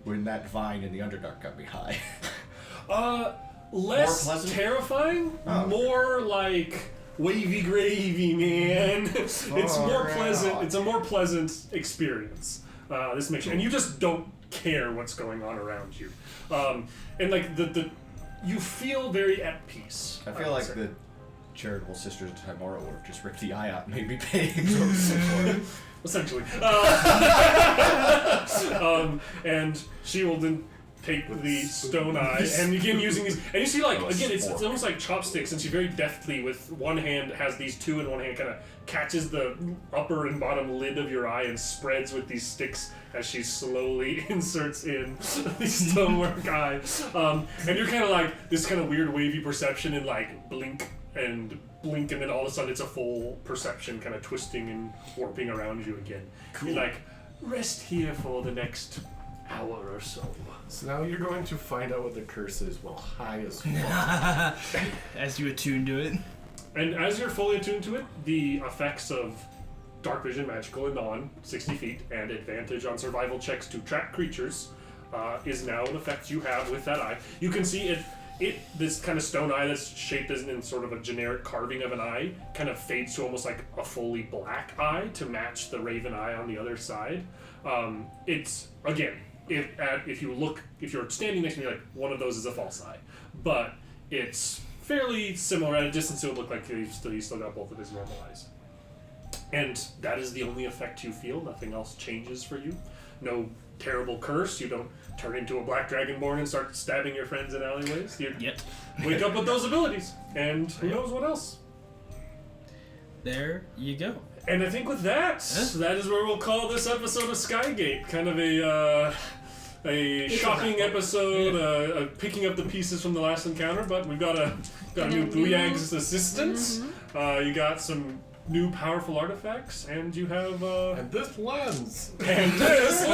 when that vine in the Underdark got me high? less More pleasant? terrifying, Oh. more like wavy gravy, man. It's more pleasant. It's a more pleasant experience. This makes and you just don't care what's going on around you, and like the you feel very at peace. I feel would like say. the charitable sisters of Timora would have just ripped the eye out and made me pay for it. Essentially. And she will then take the stone eye and begin using these. And you see, like, again, it's almost like chopsticks, and she very deftly, with one hand, has these two, and one hand kind of catches the upper and bottom lid of your eye and spreads with these sticks as she slowly inserts in the stonework eye. And you're kind of like, this kind of weird wavy perception, and like blink, and then all of a sudden it's a full perception kind of twisting and warping around you again. You're like, rest here for the next hour or so. So now you're going to find out what the curse is while high as fuck. As you attune to it. And as you're fully attuned to it, the effects of dark vision, magical and non, 60 feet, and advantage on survival checks to track creatures is now an effect you have with that eye. You can see this kind of stone eye that's shaped as in sort of a generic carving of an eye kind of fades to almost like a fully black eye to match the raven eye on the other side. It's, again, if you're standing next to me, like, one of those is a false eye, but it's fairly similar. At a distance, it would look like you still got both of his normal eyes. And that is the only effect you feel. Nothing else changes for you. No terrible curse. You don't turn into a black dragonborn and start stabbing your friends in alleyways. You wake up with those abilities, and who knows what else. There you go. And I think with that, that is where we'll call this episode of Skygate. Kind of a shocking episode, picking up the pieces from the last encounter, but we've got a new Booyag's assistant. You got some new powerful artifacts, and you have And this lens! and this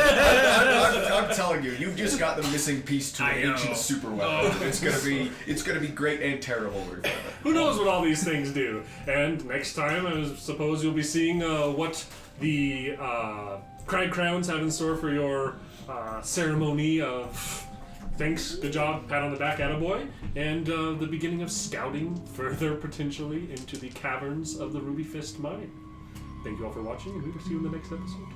I'm telling you, you've just got the missing piece to an ancient super weapon. It's gonna be great and terrible. Who knows what all these things do? And next time, I suppose you'll be seeing what the Crag Crowns have in store for your ceremony of thanks, good job, pat on the back, attaboy, and the beginning of scouting further potentially into the caverns of the Ruby Fist Mine. Thank you all for watching, and we will see you in the next episode.